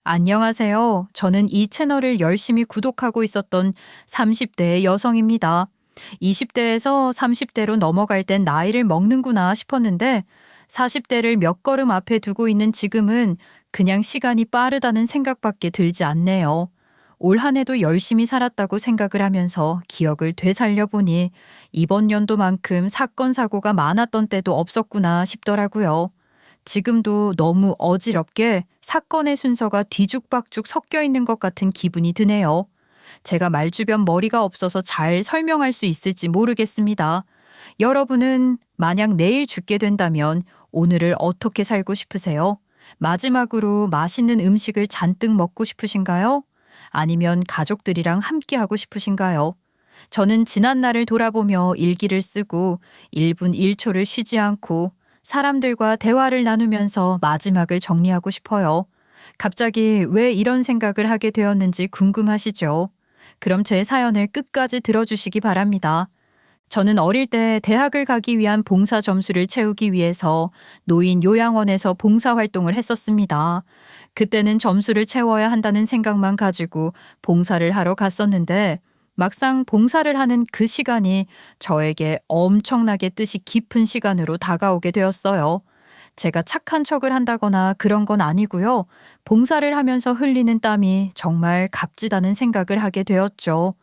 안녕하세요. 저는 이 채널을 열심히 구독하고 있었던 30대의 여성입니다. 20대에서 30대로 넘어갈 땐 나이를 먹는구나 싶었는데 40대를 몇 걸음 앞에 두고 있는 지금은 그냥 시간이 빠르다는 생각밖에 들지 않네요. 올 한 해도 열심히 살았다고 생각을 하면서 기억을 되살려 보니 이번 연도만큼 사건, 사고가 많았던 때도 없었구나 싶더라고요. 지금도 너무 어지럽게 사건의 순서가 뒤죽박죽 섞여 있는 것 같은 기분이 드네요. 제가 말주변 머리가 없어서 잘 설명할 수 있을지 모르겠습니다. 여러분은 만약 내일 죽게 된다면 오늘을 어떻게 살고 싶으세요? 마지막으로 맛있는 음식을 잔뜩 먹고 싶으신가요? 아니면 가족들이랑 함께 하고 싶으신가요? 저는 지난 날을 돌아보며 일기를 쓰고 1분 1초를 쉬지 않고 사람들과 대화를 나누면서 마지막을 정리하고 싶어요. 갑자기 왜 이런 생각을 하게 되었는지 궁금하시죠? 그럼 제 사연을 끝까지 들어주시기 바랍니다. 저는 어릴 때 대학을 가기 위한 봉사 점수를 채우기 위해서 노인 요양원에서 봉사 활동을 했었습니다. 그때는 점수를 채워야 한다는 생각만 가지고 봉사를 하러 갔었는데 막상 봉사를 하는 그 시간이 저에게 엄청나게 뜻이 깊은 시간으로 다가오게 되었어요. 제가 착한 척을 한다거나 그런 건 아니고요. 봉사를 하면서 흘리는 땀이 정말 값지다는 생각을 하게 되었죠.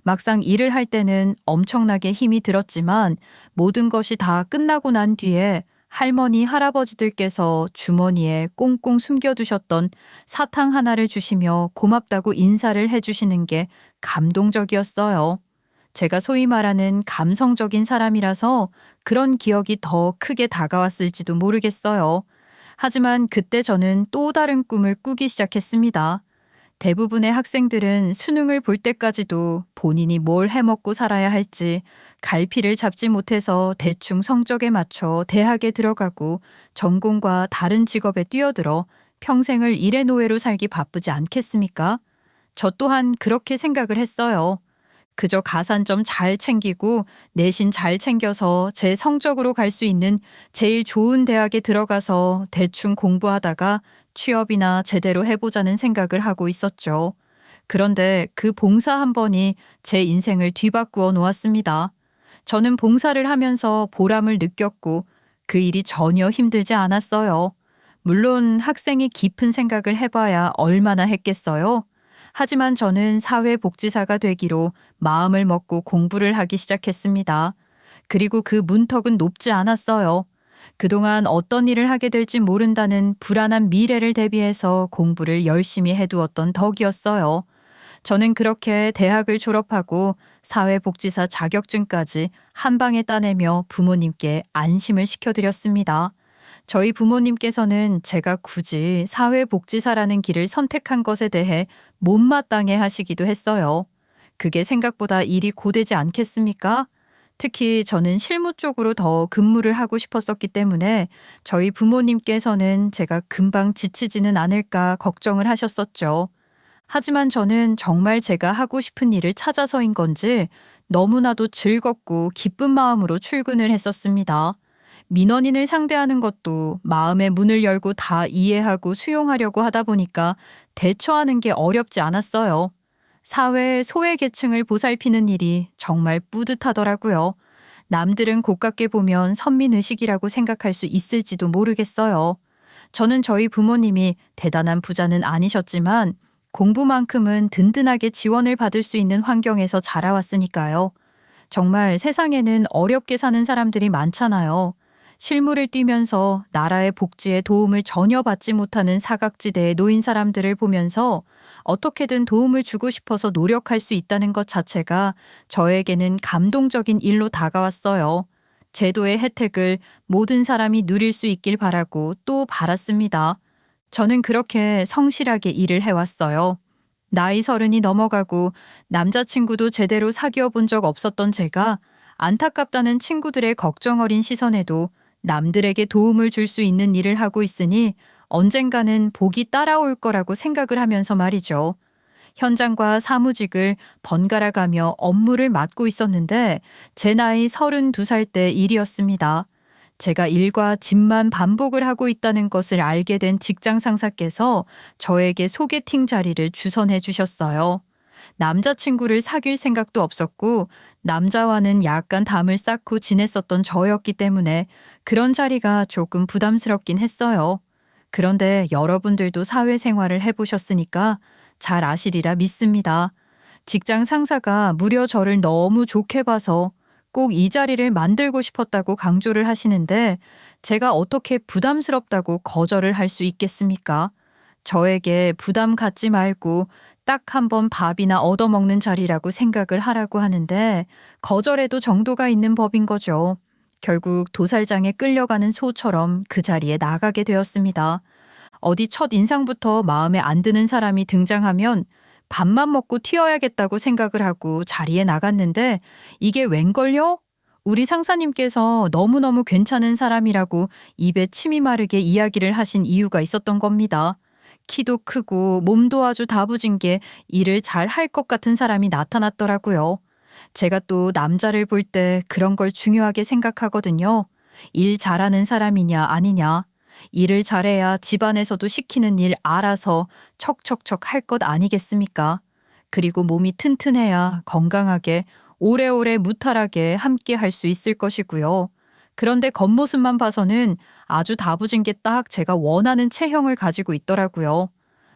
막상 일을 할 때는 엄청나게 힘이 들었지만 모든 것이 다 끝나고 난 뒤에 할머니, 할아버지들께서 주머니에 꽁꽁 숨겨두셨던 사탕 하나를 주시며 고맙다고 인사를 해주시는 게 감동적이었어요. 제가 소위 말하는 감성적인 사람이라서 그런 기억이 더 크게 다가왔을지도 모르겠어요. 하지만 그때 저는 또 다른 꿈을 꾸기 시작했습니다. 대부분의 학생들은 수능을 볼 때까지도 본인이 뭘 해먹고 살아야 할지 갈피를 잡지 못해서 대충 성적에 맞춰 대학에 들어가고 전공과 다른 직업에 뛰어들어 평생을 일의 노예로 살기 바쁘지 않겠습니까? 저 또한 그렇게 생각을 했어요. 그저 가산점 잘 챙기고 내신 잘 챙겨서 제 성적으로 갈 수 있는 제일 좋은 대학에 들어가서 대충 공부하다가 취업이나 제대로 해보자는 생각을 하고 있었죠. 그런데 그 봉사 한 번이 제 인생을 뒤바꾸어 놓았습니다. 저는 봉사를 하면서 보람을 느꼈고 그 일이 전혀 힘들지 않았어요. 물론 학생이 깊은 생각을 해봐야 얼마나 했겠어요? 하지만 저는 사회복지사가 되기로 마음을 먹고 공부를 하기 시작했습니다. 그리고 그 문턱은 높지 않았어요. 그동안 어떤 일을 하게 될지 모른다는 불안한 미래를 대비해서 공부를 열심히 해두었던 덕이었어요. 저는 그렇게 대학을 졸업하고 사회복지사 자격증까지 한 방에 따내며 부모님께 안심을 시켜드렸습니다. 저희 부모님께서는 제가 굳이 사회복지사라는 길을 선택한 것에 대해 못마땅해 하시기도 했어요. 그게 생각보다 일이 고되지 않겠습니까? 특히 저는 실무 쪽으로 더 근무를 하고 싶었었기 때문에 저희 부모님께서는 제가 금방 지치지는 않을까 걱정을 하셨었죠. 하지만 저는 정말 제가 하고 싶은 일을 찾아서인 건지 너무나도 즐겁고 기쁜 마음으로 출근을 했었습니다. 민원인을 상대하는 것도 마음의 문을 열고 다 이해하고 수용하려고 하다 보니까 대처하는 게 어렵지 않았어요. 사회의 소외계층을 보살피는 일이 정말 뿌듯하더라고요. 남들은 고깝게 보면 선민의식이라고 생각할 수 있을지도 모르겠어요. 저는 저희 부모님이 대단한 부자는 아니셨지만 공부만큼은 든든하게 지원을 받을 수 있는 환경에서 자라왔으니까요. 정말 세상에는 어렵게 사는 사람들이 많잖아요. 실무를 뛰면서 나라의 복지에 도움을 전혀 받지 못하는 사각지대에 놓인 사람들을 보면서 어떻게든 도움을 주고 싶어서 노력할 수 있다는 것 자체가 저에게는 감동적인 일로 다가왔어요. 제도의 혜택을 모든 사람이 누릴 수 있길 바라고 또 바랐습니다. 저는 그렇게 성실하게 일을 해왔어요. 나이 30이 넘어가고 남자친구도 제대로 사귀어 본 적 없었던 제가 안타깝다는 친구들의 걱정 어린 시선에도 남들에게 도움을 줄 수 있는 일을 하고 있으니 언젠가는 복이 따라올 거라고 생각을 하면서 말이죠. 현장과 사무직을 번갈아 가며 업무를 맡고 있었는데 제 나이 32살 때 일이었습니다. 제가 일과 집만 반복을 하고 있다는 것을 알게 된 직장 상사께서 저에게 소개팅 자리를 주선해 주셨어요. 남자친구를 사귈 생각도 없었고 남자와는 약간 담을 쌓고 지냈었던 저였기 때문에 그런 자리가 조금 부담스럽긴 했어요. 그런데 여러분들도 사회생활을 해보셨으니까 잘 아시리라 믿습니다. 직장 상사가 무려 저를 너무 좋게 봐서 꼭 이 자리를 만들고 싶었다고 강조를 하시는데 제가 어떻게 부담스럽다고 거절을 할 수 있겠습니까? 저에게 부담 갖지 말고 딱 한 번 밥이나 얻어먹는 자리라고 생각을 하라고 하는데 거절해도 정도가 있는 법인 거죠. 결국 도살장에 끌려가는 소처럼 그 자리에 나가게 되었습니다. 어디 첫 인상부터 마음에 안 드는 사람이 등장하면 밥만 먹고 튀어야겠다고 생각을 하고 자리에 나갔는데 이게 웬걸요? 우리 상사님께서 너무너무 괜찮은 사람이라고 입에 침이 마르게 이야기를 하신 이유가 있었던 겁니다. 키도 크고 몸도 아주 다부진 게 일을 잘 할 것 같은 사람이 나타났더라고요. 제가 또 남자를 볼 때 그런 걸 중요하게 생각하거든요. 일 잘하는 사람이냐 아니냐. 일을 잘해야 집안에서도 시키는 일 알아서 척척척 할 것 아니겠습니까? 그리고 몸이 튼튼해야 건강하게 오래오래 무탈하게 함께 할 수 있을 것이고요. 그런데 겉모습만 봐서는 아주 다부진 게 딱 제가 원하는 체형을 가지고 있더라고요.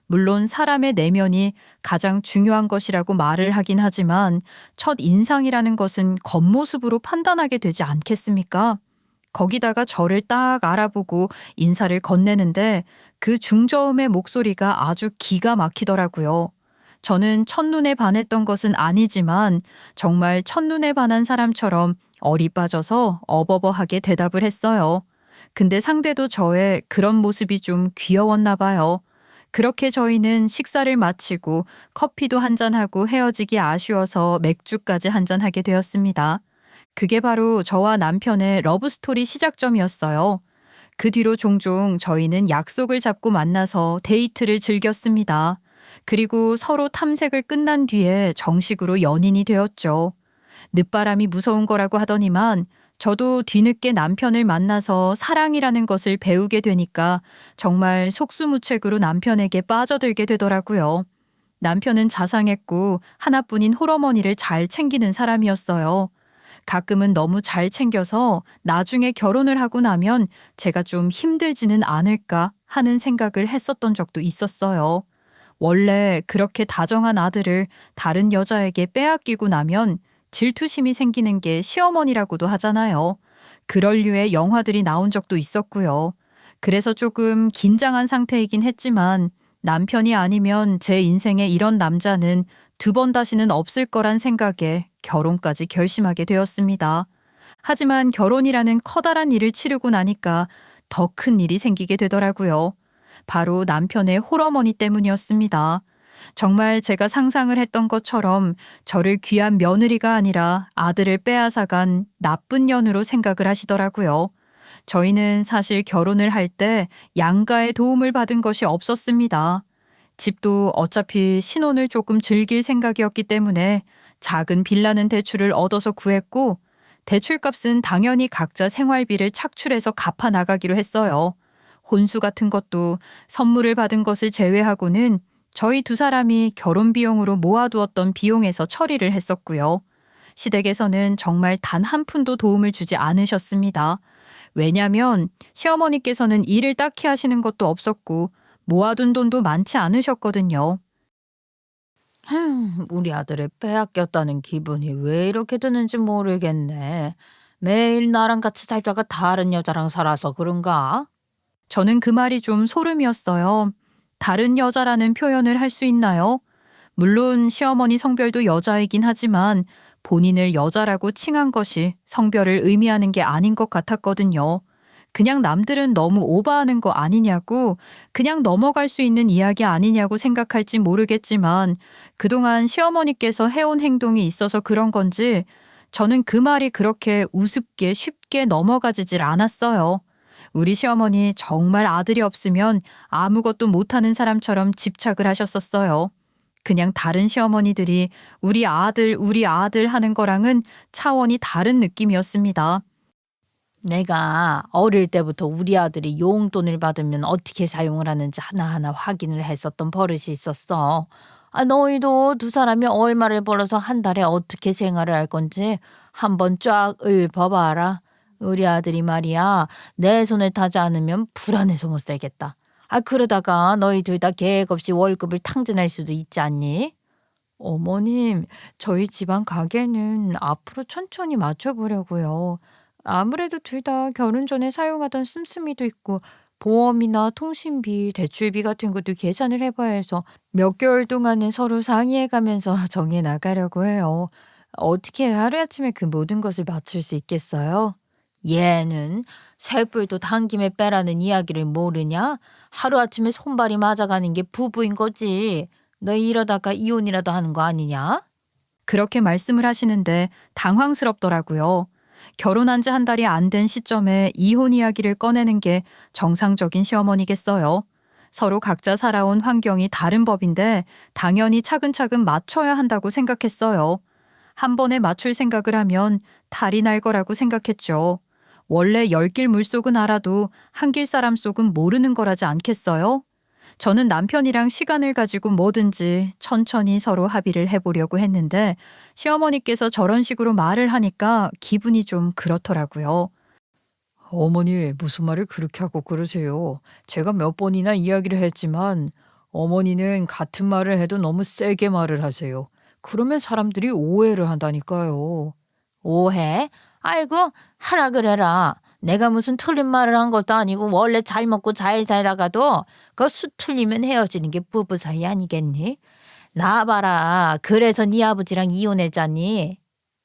물론 사람의 내면이 가장 중요한 것이라고 말을 하긴 하지만 첫 인상이라는 것은 겉모습으로 판단하게 되지 않겠습니까? 거기다가 저를 딱 알아보고 인사를 건네는데 그 중저음의 목소리가 아주 기가 막히더라고요. 저는 첫눈에 반했던 것은 아니지만 정말 첫눈에 반한 사람처럼 얼이 빠져서 어버버하게 대답을 했어요. 근데 상대도 저의 그런 모습이 좀 귀여웠나 봐요. 그렇게 저희는 식사를 마치고 커피도 한잔하고 헤어지기 아쉬워서 맥주까지 한잔하게 되었습니다. 그게 바로 저와 남편의 러브스토리 시작점이었어요. 그 뒤로 종종 저희는 약속을 잡고 만나서 데이트를 즐겼습니다. 그리고 서로 탐색을 끝난 뒤에 정식으로 연인이 되었죠. 늦바람이 무서운 거라고 하더니만 저도 뒤늦게 남편을 만나서 사랑이라는 것을 배우게 되니까 정말 속수무책으로 남편에게 빠져들게 되더라고요. 남편은 자상했고 하나뿐인 홀어머니를 잘 챙기는 사람이었어요. 가끔은 너무 잘 챙겨서 나중에 결혼을 하고 나면 제가 좀 힘들지는 않을까 하는 생각을 했었던 적도 있었어요. 원래 그렇게 다정한 아들을 다른 여자에게 빼앗기고 나면 질투심이 생기는 게 시어머니라고도 하잖아요. 그럴 류의 영화들이 나온 적도 있었고요. 그래서 조금 긴장한 상태이긴 했지만 남편이 아니면 제 인생에 이런 남자는 두 번 다시는 없을 거란 생각에 결혼까지 결심하게 되었습니다. 하지만 결혼이라는 커다란 일을 치르고 나니까 더 큰 일이 생기게 되더라고요. 바로 남편의 홀어머니 때문이었습니다. 정말 제가 상상을 했던 것처럼 저를 귀한 며느리가 아니라 아들을 빼앗아간 나쁜 년으로 생각을 하시더라고요. 저희는 사실 결혼을 할 때 양가의 도움을 받은 것이 없었습니다. 집도 어차피 신혼을 조금 즐길 생각이었기 때문에 작은 빌라는 대출을 얻어서 구했고 대출값은 당연히 각자 생활비를 착출해서 갚아 나가기로 했어요. 혼수 같은 것도 선물을 받은 것을 제외하고는 저희 두 사람이 결혼 비용으로 모아두었던 비용에서 처리를 했었고요. 시댁에서는 정말 단 한 푼도 도움을 주지 않으셨습니다. 왜냐하면 시어머니께서는 일을 딱히 하시는 것도 없었고 모아둔 돈도 많지 않으셨거든요. 우리 아들을 빼앗겼다는 기분이 왜 이렇게 드는지 모르겠네. 매일 나랑 같이 살다가 다른 여자랑 살아서 그런가? 저는 그 말이 좀 소름이었어요. 다른 여자라는 표현을 할 수 있나요? 물론 시어머니 성별도 여자이긴 하지만 본인을 여자라고 칭한 것이 성별을 의미하는 게 아닌 것 같았거든요. 그냥 남들은 너무 오버하는 거 아니냐고, 그냥 넘어갈 수 있는 이야기 아니냐고 생각할지 모르겠지만 그동안 시어머니께서 해온 행동이 있어서 그런 건지 저는 그 말이 그렇게 우습게 쉽게 넘어가지질 않았어요. 우리 시어머니 정말 아들이 없으면 아무것도 못하는 사람처럼 집착을 하셨었어요. 그냥 다른 시어머니들이 우리 아들 하는 거랑은 차원이 다른 느낌이었습니다. 내가 어릴 때부터 우리 아들이 용돈을 받으면 어떻게 사용을 하는지 하나하나 확인을 했었던 버릇이 있었어. 너희도 두 사람이 얼마를 벌어서 한 달에 어떻게 생활을 할 건지 한번 쫙 읊어봐라. 우리 아들이 말이야, 내 손에 타지 않으면 불안해서 못 살겠다. 그러다가 너희 둘 다 계획 없이 월급을 탕진할 수도 있지 않니? 어머님, 저희 집안 가게는 앞으로 천천히 맞춰보려고요. 아무래도 둘 다 결혼 전에 사용하던 씀씀이도 있고 보험이나 통신비, 대출비 같은 것도 계산을 해봐야 해서 몇 개월 동안은 서로 상의해가면서 정해 나가려고 해요. 어떻게 하루아침에 그 모든 것을 맞출 수 있겠어요? 얘는 쇠불도 당김에 빼라는 이야기를 모르냐? 하루아침에 손발이 맞아가는 게 부부인 거지. 너 이러다가 이혼이라도 하는 거 아니냐? 그렇게 말씀을 하시는데 당황스럽더라고요. 결혼한 지 한 달이 안 된 시점에 이혼 이야기를 꺼내는 게 정상적인 시어머니겠어요. 서로 각자 살아온 환경이 다른 법인데 당연히 차근차근 맞춰야 한다고 생각했어요. 한 번에 맞출 생각을 하면 탈이 날 거라고 생각했죠. 원래 10길 물속은 알아도 한 길 사람 속은 모르는 거라지 않겠어요? 저는 남편이랑 시간을 가지고 뭐든지 천천히 서로 합의를 해보려고 했는데 시어머니께서 저런 식으로 말을 하니까 기분이 좀 그렇더라고요. 어머니, 무슨 말을 그렇게 하고 그러세요? 제가 몇 번이나 이야기를 했지만 어머니는 같은 말을 해도 너무 세게 말을 하세요. 그러면 사람들이 오해를 한다니까요. 오해? 아이고, 하라 그래라. 내가 무슨 틀린 말을 한 것도 아니고 원래 잘 먹고 잘 살다가도 그 수 틀리면 헤어지는 게 부부 사이 아니겠니? 나 봐라. 그래서 네 아버지랑 이혼했잖니.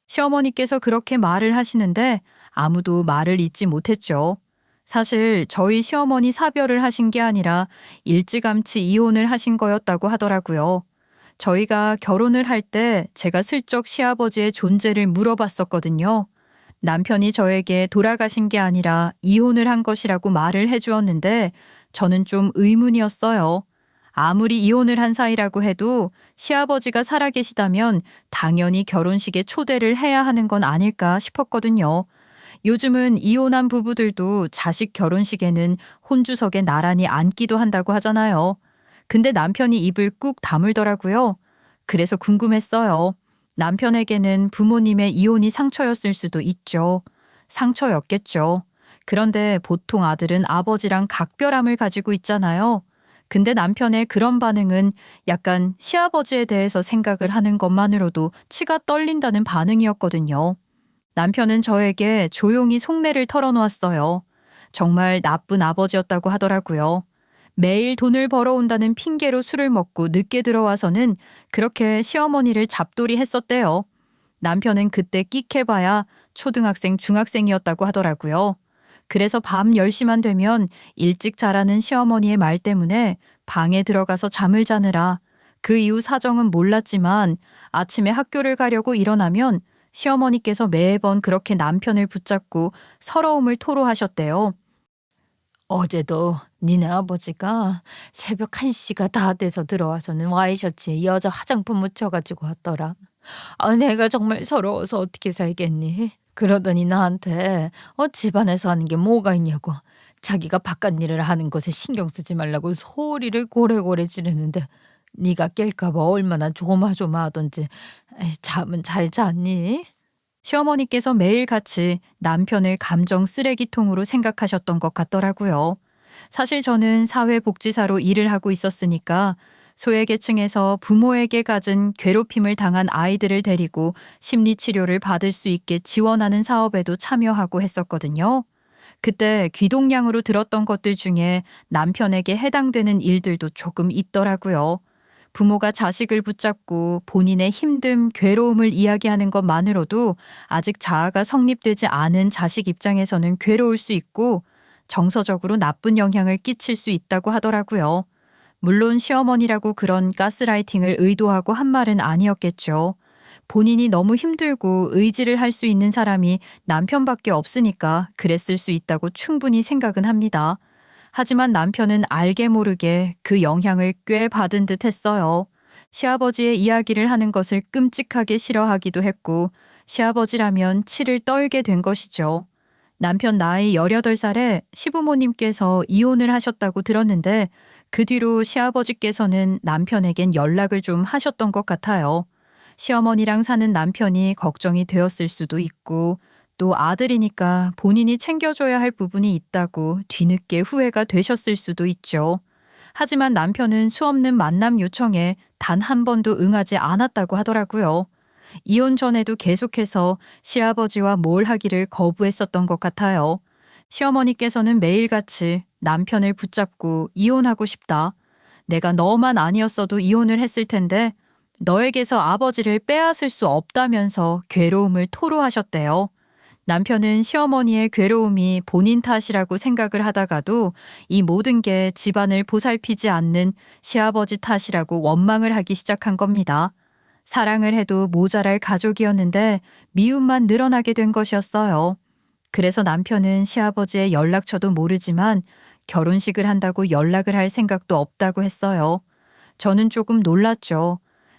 시어머니께서 그렇게 말을 하시는데 아무도 말을 잇지 못했죠. 사실 저희 시어머니 사별을 하신 게 아니라 일찌감치 이혼을 하신 거였다고 하더라고요. 저희가 결혼을 할 때 제가 슬쩍 시아버지의 존재를 물어봤었거든요. 남편이 저에게 돌아가신 게 아니라 이혼을 한 것이라고 말을 해주었는데 저는 좀 의문이었어요. 아무리 이혼을 한 사이라고 해도 시아버지가 살아계시다면 당연히 결혼식에 초대를 해야 하는 건 아닐까 싶었거든요. 요즘은 이혼한 부부들도 자식 결혼식에는 혼주석에 나란히 앉기도 한다고 하잖아요. 근데 남편이 입을 꾹 다물더라고요. 그래서 궁금했어요. 남편에게는 부모님의 이혼이 상처였을 수도 있죠. 상처였겠죠. 그런데 보통 아들은 아버지랑 각별함을 가지고 있잖아요. 근데 남편의 그런 반응은 약간 시아버지에 대해서 생각을 하는 것만으로도 치가 떨린다는 반응이었거든요. 남편은 저에게 조용히 속내를 털어놓았어요. 정말 나쁜 아버지였다고 하더라고요. 매일 돈을 벌어온다는 핑계로 술을 먹고 늦게 들어와서는 그렇게 시어머니를 잡돌이 했었대요. 남편은 그때 끽해봐야 초등학생, 중학생이었다고 하더라고요. 그래서 밤 10시만 되면 일찍 자라는 시어머니의 말 때문에 방에 들어가서 잠을 자느라 그 이후 사정은 몰랐지만 아침에 학교를 가려고 일어나면 시어머니께서 매번 그렇게 남편을 붙잡고 서러움을 토로하셨대요. 어제도 니네 아버지가 새벽 1시가 다 돼서 들어와서는 와이셔츠에 여자 화장품 묻혀가지고 왔더라. 내가 정말 서러워서 어떻게 살겠니? 그러더니 나한테 집안에서 하는 게 뭐가 있냐고. 자기가 바깥 일을 하는 것에 신경 쓰지 말라고 소리를 고래고래 지르는데 네가 깰까 봐 얼마나 조마조마하던지. 잠은 잘 잤니? 시어머니께서 매일같이 남편을 감정 쓰레기통으로 생각하셨던 것 같더라고요. 사실 저는 사회복지사로 일을 하고 있었으니까 소외계층에서 부모에게 갖은 괴롭힘을 당한 아이들을 데리고 심리치료를 받을 수 있게 지원하는 사업에도 참여하고 했었거든요. 그때 귀동냥으로 들었던 것들 중에 남편에게 해당되는 일들도 조금 있더라고요. 부모가 자식을 붙잡고 본인의 힘듦, 괴로움을 이야기하는 것만으로도 아직 자아가 성립되지 않은 자식 입장에서는 괴로울 수 있고 정서적으로 나쁜 영향을 끼칠 수 있다고 하더라고요. 물론 시어머니라고 그런 가스라이팅을 의도하고 한 말은 아니었겠죠. 본인이 너무 힘들고 의지를 할 수 있는 사람이 남편밖에 없으니까 그랬을 수 있다고 충분히 생각은 합니다. 하지만 남편은 알게 모르게 그 영향을 꽤 받은 듯 했어요. 시아버지의 이야기를 하는 것을 끔찍하게 싫어하기도 했고 시아버지라면 치를 떨게 된 것이죠. 남편 나이 18살에 시부모님께서 이혼을 하셨다고 들었는데 그 뒤로 시아버지께서는 남편에겐 연락을 좀 하셨던 것 같아요. 시어머니랑 사는 남편이 걱정이 되었을 수도 있고 또 아들이니까 본인이 챙겨줘야 할 부분이 있다고 뒤늦게 후회가 되셨을 수도 있죠. 하지만 남편은 수없는 만남 요청에 단 한 번도 응하지 않았다고 하더라고요. 이혼 전에도 계속해서 시아버지와 뭘 하기를 거부했었던 것 같아요. 시어머니께서는 매일같이 남편을 붙잡고 이혼하고 싶다. 내가 너만 아니었어도 이혼을 했을 텐데 너에게서 아버지를 빼앗을 수 없다면서 괴로움을 토로하셨대요. 남편은 시어머니의 괴로움이 본인 탓이라고 생각을 하다가도 이 모든 게 집안을 보살피지 않는 시아버지 탓이라고 원망을 하기 시작한 겁니다. 사랑을 해도 모자랄 가족이었는데 미움만 늘어나게 된 것이었어요. 그래서 남편은 시아버지의 연락처도 모르지만 결혼식을 한다고 연락을 할 생각도 없다고 했어요. 저는 조금 놀랐죠.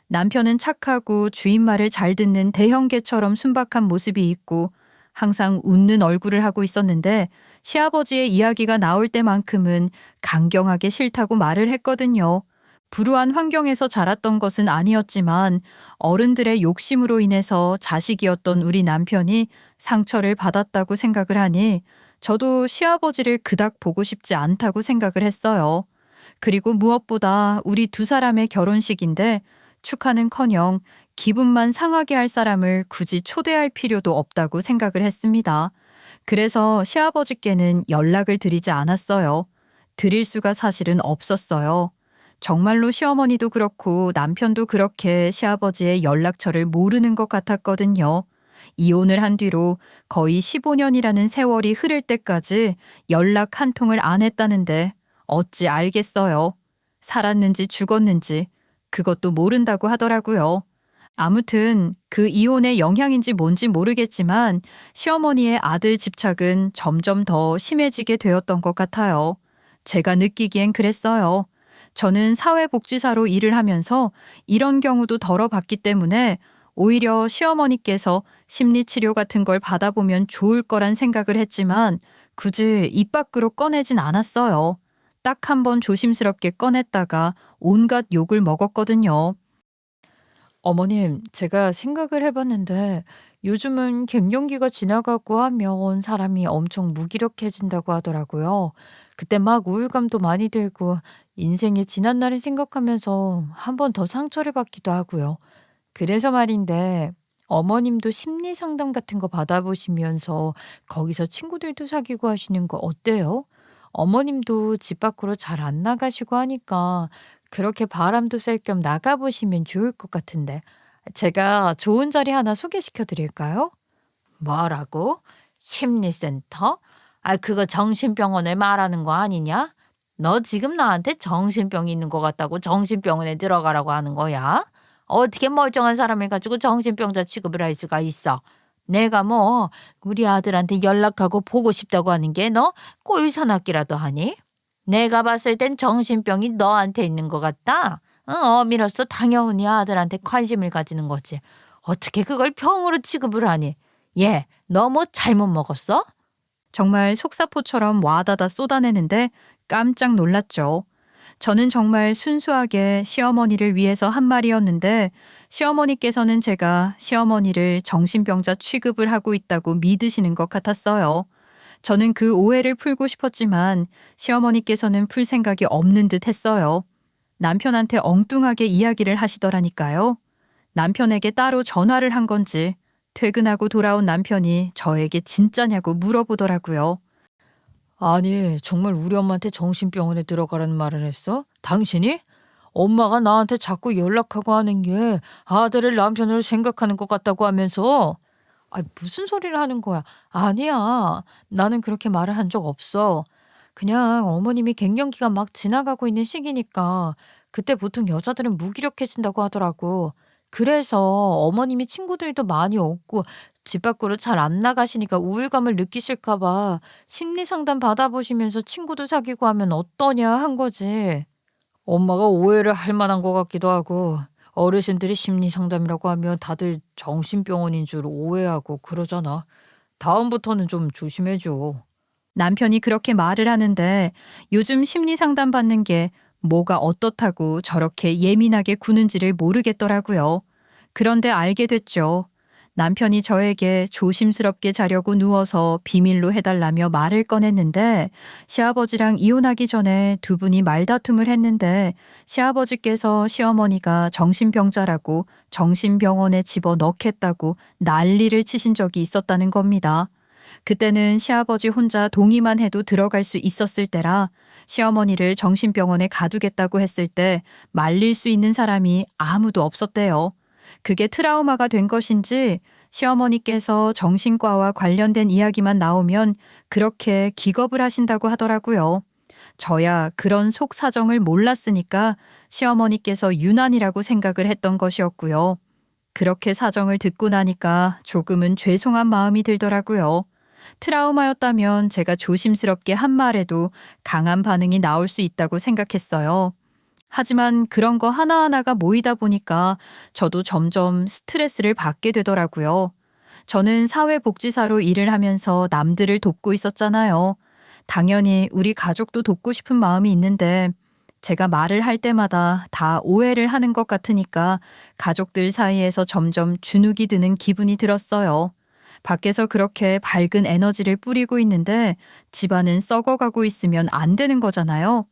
남편은 착하고 주인 말을 잘 듣는 대형개처럼 순박한 모습이 있고 항상 웃는 얼굴을 하고 있었는데 시아버지의 이야기가 나올 때만큼은 강경하게 싫다고 말을 했거든요. 불우한 환경에서 자랐던 것은 아니었지만 어른들의 욕심으로 인해서 자식이었던 우리 남편이 상처를 받았다고 생각을 하니 저도 시아버지를 그닥 보고 싶지 않다고 생각을 했어요. 그리고 무엇보다 우리 두 사람의 결혼식인데 축하는커녕 기분만 상하게 할 사람을 굳이 초대할 필요도 없다고 생각을 했습니다. 그래서 시아버지께는 연락을 드리지 않았어요. 드릴 수가 사실은 없었어요. 정말로 시어머니도 그렇고 남편도 그렇게 시아버지의 연락처를 모르는 것 같았거든요. 이혼을 한 뒤로 거의 15년이라는 세월이 흐를 때까지 연락 한 통을 안 했다는데 어찌 알겠어요. 살았는지 죽었는지 그것도 모른다고 하더라고요. 아무튼 그 이혼의 영향인지 뭔지 모르겠지만 시어머니의 아들 집착은 점점 더 심해지게 되었던 것 같아요. 제가 느끼기엔 그랬어요. 저는 사회복지사로 일을 하면서 이런 경우도 덜어 봤기 때문에 오히려 시어머니께서 심리치료 같은 걸 받아보면 좋을 거란 생각을 했지만 굳이 입 밖으로 꺼내진 않았어요. 딱 한 번 조심스럽게 꺼냈다가 온갖 욕을 먹었거든요. 어머님, 제가 생각을 해봤는데 요즘은 갱년기가 지나가고 하면 사람이 엄청 무기력해진다고 하더라고요. 그때 막 우울감도 많이 들고 인생의 지난 날을 생각하면서 한 번 더 상처를 받기도 하고요. 그래서 말인데 어머님도 심리 상담 같은 거 받아보시면서 거기서 친구들도 사귀고 하시는 거 어때요? 어머님도 집 밖으로 잘 안 나가시고 하니까 그렇게 바람도 쐴 겸 나가보시면 좋을 것 같은데 제가 좋은 자리 하나 소개시켜 드릴까요? 뭐라고? 심리센터? 아, 그거 정신병원을 말하는 거 아니냐? 너 지금 나한테 정신병이 있는 것 같다고 정신병원에 들어가라고 하는 거야? 어떻게 멀쩡한 사람을 가지고 정신병자 취급을 할 수가 있어? 내가 뭐 우리 아들한테 연락하고 보고 싶다고 하는 게 너 꼴사납기라도 하니? 내가 봤을 땐 정신병이 너한테 있는 것 같다. 어미로서 당연히 아들한테 관심을 가지는 거지. 어떻게 그걸 병으로 취급을 하니? 얘, 너 뭐 잘못 먹었어? 정말 속사포처럼 와다다 쏟아내는데 깜짝 놀랐죠. 저는 정말 순수하게 시어머니를 위해서 한 말이었는데 시어머니께서는 제가 시어머니를 정신병자 취급을 하고 있다고 믿으시는 것 같았어요. 저는 그 오해를 풀고 싶었지만 시어머니께서는 풀 생각이 없는 듯 했어요. 남편한테 엉뚱하게 이야기를 하시더라니까요. 남편에게 따로 전화를 한 건지 퇴근하고 돌아온 남편이 저에게 진짜냐고 물어보더라고요. 아니, 정말 우리 엄마한테 정신병원에 들어가라는 말을 했어? 당신이? 엄마가 나한테 자꾸 연락하고 하는 게 아들을 남편으로 생각하는 것 같다고 하면서 아, 무슨 소리를 하는 거야? 아니야. 나는 그렇게 말을 한 적 없어. 그냥 어머님이 갱년기가 막 지나가고 있는 시기니까 그때 보통 여자들은 무기력해진다고 하더라고. 그래서 어머님이 친구들도 많이 없고 집 밖으로 잘 안 나가시니까 우울감을 느끼실까 봐 심리 상담 받아보시면서 친구도 사귀고 하면 어떠냐 한 거지. 엄마가 오해를 할 만한 것 같기도 하고 어르신들이 심리 상담이라고 하면 다들 정신병원인 줄 오해하고 그러잖아. 다음부터는 좀 조심해줘. 남편이 그렇게 말을 하는데 요즘 심리 상담 받는 게 뭐가 어떻다고 저렇게 예민하게 구는지를 모르겠더라고요. 그런데 알게 됐죠. 남편이 저에게 조심스럽게 자려고 누워서 비밀로 해달라며 말을 꺼냈는데 시아버지랑 이혼하기 전에 두 분이 말다툼을 했는데 시아버지께서 시어머니가 정신병자라고 정신병원에 집어넣겠다고 난리를 치신 적이 있었다는 겁니다. 그때는 시아버지 혼자 동의만 해도 들어갈 수 있었을 때라 시어머니를 정신병원에 가두겠다고 했을 때 말릴 수 있는 사람이 아무도 없었대요. 그게 트라우마가 된 것인지 시어머니께서 정신과와 관련된 이야기만 나오면 그렇게 기겁을 하신다고 하더라고요. 저야 그런 속 사정을 몰랐으니까 시어머니께서 유난이라고 생각을 했던 것이었고요. 그렇게 사정을 듣고 나니까 조금은 죄송한 마음이 들더라고요. 트라우마였다면 제가 조심스럽게 한 말에도 강한 반응이 나올 수 있다고 생각했어요. 하지만 그런 거 하나하나가 모이다 보니까 저도 점점 스트레스를 받게 되더라고요. 저는 사회복지사로 일을 하면서 남들을 돕고 있었잖아요. 당연히 우리 가족도 돕고 싶은 마음이 있는데 제가 말을 할 때마다 다 오해를 하는 것 같으니까 가족들 사이에서 점점 주눅이 드는 기분이 들었어요. 밖에서 그렇게 밝은 에너지를 뿌리고 있는데 집안은 썩어가고 있으면 안 되는 거잖아요.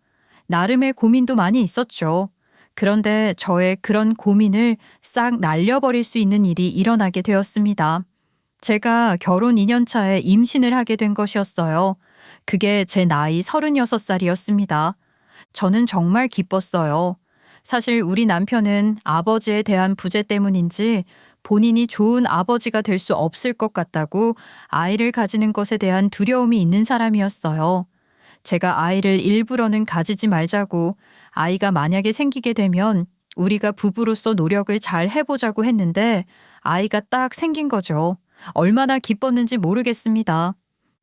나름의 고민도 많이 있었죠. 그런데 저의 그런 고민을 싹 날려버릴 수 있는 일이 일어나게 되었습니다. 제가 결혼 2년 차에 임신을 하게 된 것이었어요. 그게 제 나이 36살이었습니다. 저는 정말 기뻤어요. 사실 우리 남편은 아버지에 대한 부재 때문인지 본인이 좋은 아버지가 될 수 없을 것 같다고 아이를 가지는 것에 대한 두려움이 있는 사람이었어요. 제가 아이를 일부러는 가지지 말자고 아이가 만약에 생기게 되면 우리가 부부로서 노력을 잘 해보자고 했는데 아이가 딱 생긴 거죠. 얼마나 기뻤는지 모르겠습니다.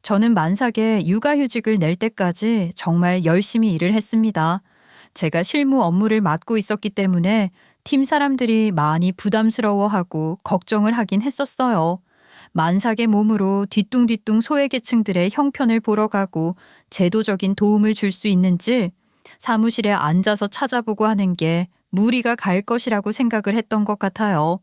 저는 만삭에 육아휴직을 낼 때까지 정말 열심히 일을 했습니다. 제가 실무 업무를 맡고 있었기 때문에 팀 사람들이 많이 부담스러워하고 걱정을 하긴 했었어요. 만삭의 몸으로 뒤뚱뒤뚱 소외계층들의 형편을 보러 가고 제도적인 도움을 줄 수 있는지 사무실에 앉아서 찾아보고 하는 게 무리가 갈 것이라고 생각을 했던 것 같아요.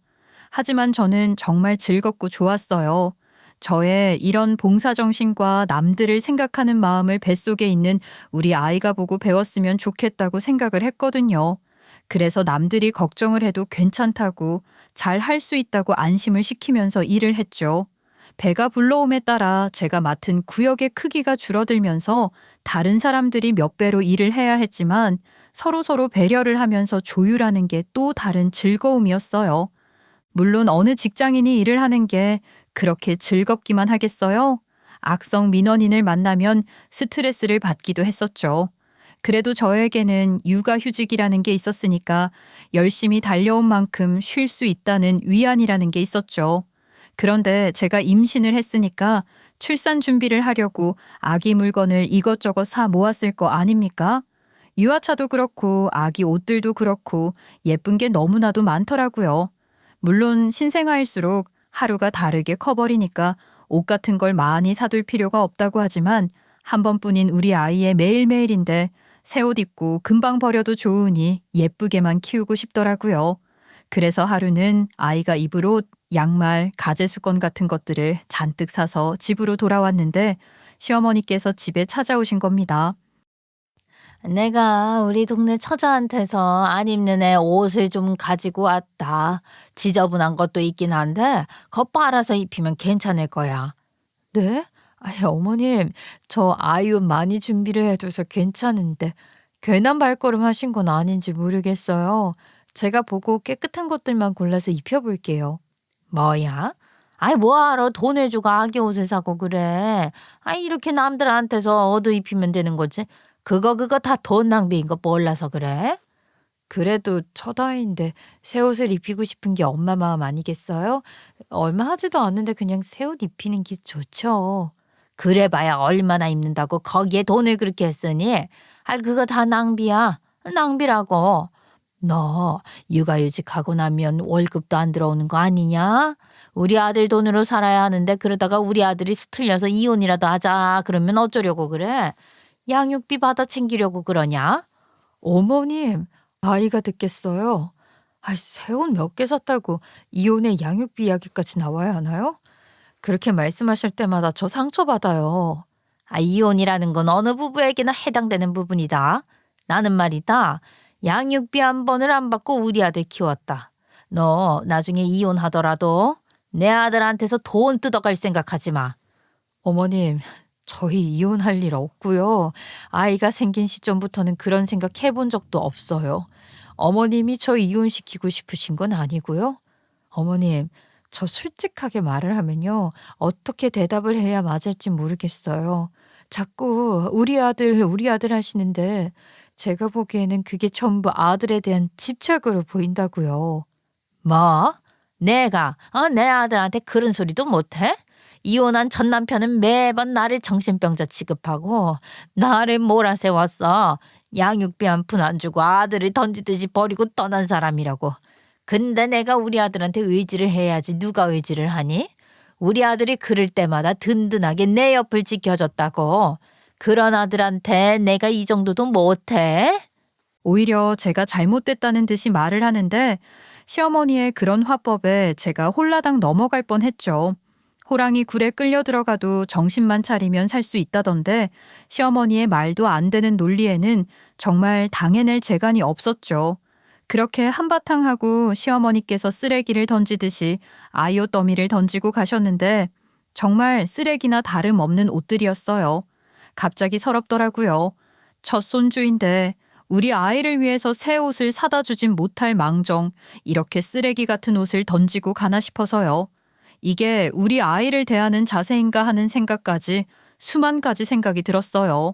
하지만 저는 정말 즐겁고 좋았어요. 저의 이런 봉사정신과 남들을 생각하는 마음을 뱃속에 있는 우리 아이가 보고 배웠으면 좋겠다고 생각을 했거든요. 그래서 남들이 걱정을 해도 괜찮다고 잘 할 수 있다고 안심을 시키면서 일을 했죠. 배가 불러옴에 따라 제가 맡은 구역의 크기가 줄어들면서 다른 사람들이 몇 배로 일을 해야 했지만 서로서로 배려를 하면서 조율하는 게 또 다른 즐거움이었어요. 물론 어느 직장인이 일을 하는 게 그렇게 즐겁기만 하겠어요? 악성 민원인을 만나면 스트레스를 받기도 했었죠. 그래도 저에게는 육아휴직이라는 게 있었으니까 열심히 달려온 만큼 쉴 수 있다는 위안이라는 게 있었죠. 그런데 제가 임신을 했으니까 출산 준비를 하려고 아기 물건을 이것저것 사 모았을 거 아닙니까? 유아차도 그렇고 아기 옷들도 그렇고 예쁜 게 너무나도 많더라고요. 물론 신생아일수록 하루가 다르게 커버리니까 옷 같은 걸 많이 사둘 필요가 없다고 하지만 한 번뿐인 우리 아이의 매일매일인데 새 옷 입고 금방 버려도 좋으니 예쁘게만 키우고 싶더라고요. 그래서 하루는 아이가 입을 옷, 양말, 가제수건 같은 것들을 잔뜩 사서 집으로 돌아왔는데 시어머니께서 집에 찾아오신 겁니다. 내가 우리 동네 처자한테서 안 입는 애 옷을 좀 가지고 왔다. 지저분한 것도 있긴 한데 겉 빨아서 입히면 괜찮을 거야. 네? 아니, 어머님, 저 아이 옷 많이 준비를 해줘서 괜찮은데 괜한 발걸음 하신 건 아닌지 모르겠어요. 제가 보고 깨끗한 것들만 골라서 입혀볼게요. 뭐야? 아이, 뭐하러 돈을 주고 아기 옷을 사고 그래. 아이, 이렇게 남들한테서 얻어 입히면 되는 거지. 그거 다 돈 낭비인 거 몰라서 그래? 그래도 첫 아이인데 새 옷을 입히고 싶은 게 엄마 마음 아니겠어요? 얼마 하지도 않는데 그냥 새 옷 입히는 게 좋죠. 그래봐야 얼마나 입는다고 거기에 돈을 그렇게 쓰니? 아, 그거 다 낭비야. 낭비라고. 너 육아휴직하고 나면 월급도 안 들어오는 거 아니냐? 우리 아들 돈으로 살아야 하는데 그러다가 우리 아들이 수틀려서 이혼이라도 하자 그러면 어쩌려고 그래? 양육비 받아 챙기려고 그러냐? 어머님, 아이가 듣겠어요. 새 옷 몇 개 샀다고 이혼의 양육비 이야기까지 나와야 하나요? 그렇게 말씀하실 때마다 저 상처받아요. 이혼이라는 건 어느 부부에게나 해당되는 부분이다. 나는 말이다. 양육비 한 번을 안 받고 우리 아들 키웠다. 너 나중에 이혼하더라도 내 아들한테서 돈 뜯어갈 생각하지 마. 어머님, 저희 이혼할 일 없고요. 아이가 생긴 시점부터는 그런 생각 해본 적도 없어요. 어머님이 저 이혼시키고 싶으신 건 아니고요. 어머님, 저 솔직하게 말을 하면요. 어떻게 대답을 해야 맞을지 모르겠어요. 자꾸 우리 아들 하시는데 제가 보기에는 그게 전부 아들에 대한 집착으로 보인다고요. 뭐? 내가 내 아들한테 그런 소리도 못해? 이혼한 전 남편은 매번 나를 정신병자 취급하고 나를 몰아세웠어. 양육비 한 푼 안 주고 아들을 던지듯이 버리고 떠난 사람이라고. 근데 내가 우리 아들한테 의지를 해야지 누가 의지를 하니? 우리 아들이 그럴 때마다 든든하게 내 옆을 지켜줬다고. 그런 아들한테 내가 이 정도도 못해? 오히려 제가 잘못됐다는 듯이 말을 하는데 시어머니의 그런 화법에 제가 홀라당 넘어갈 뻔했죠. 호랑이 굴에 끌려 들어가도 정신만 차리면 살 수 있다던데 시어머니의 말도 안 되는 논리에는 정말 당해낼 재간이 없었죠. 그렇게 한바탕 하고 시어머니께서 쓰레기를 던지듯이 아이옷 더미를 던지고 가셨는데 정말 쓰레기나 다름없는 옷들이었어요. 갑자기 서럽더라고요. 첫 손주인데 우리 아이를 위해서 새 옷을 사다 주진 못할 망정 이렇게 쓰레기 같은 옷을 던지고 가나 싶어서요. 이게 우리 아이를 대하는 자세인가 하는 생각까지 수만 가지 생각이 들었어요.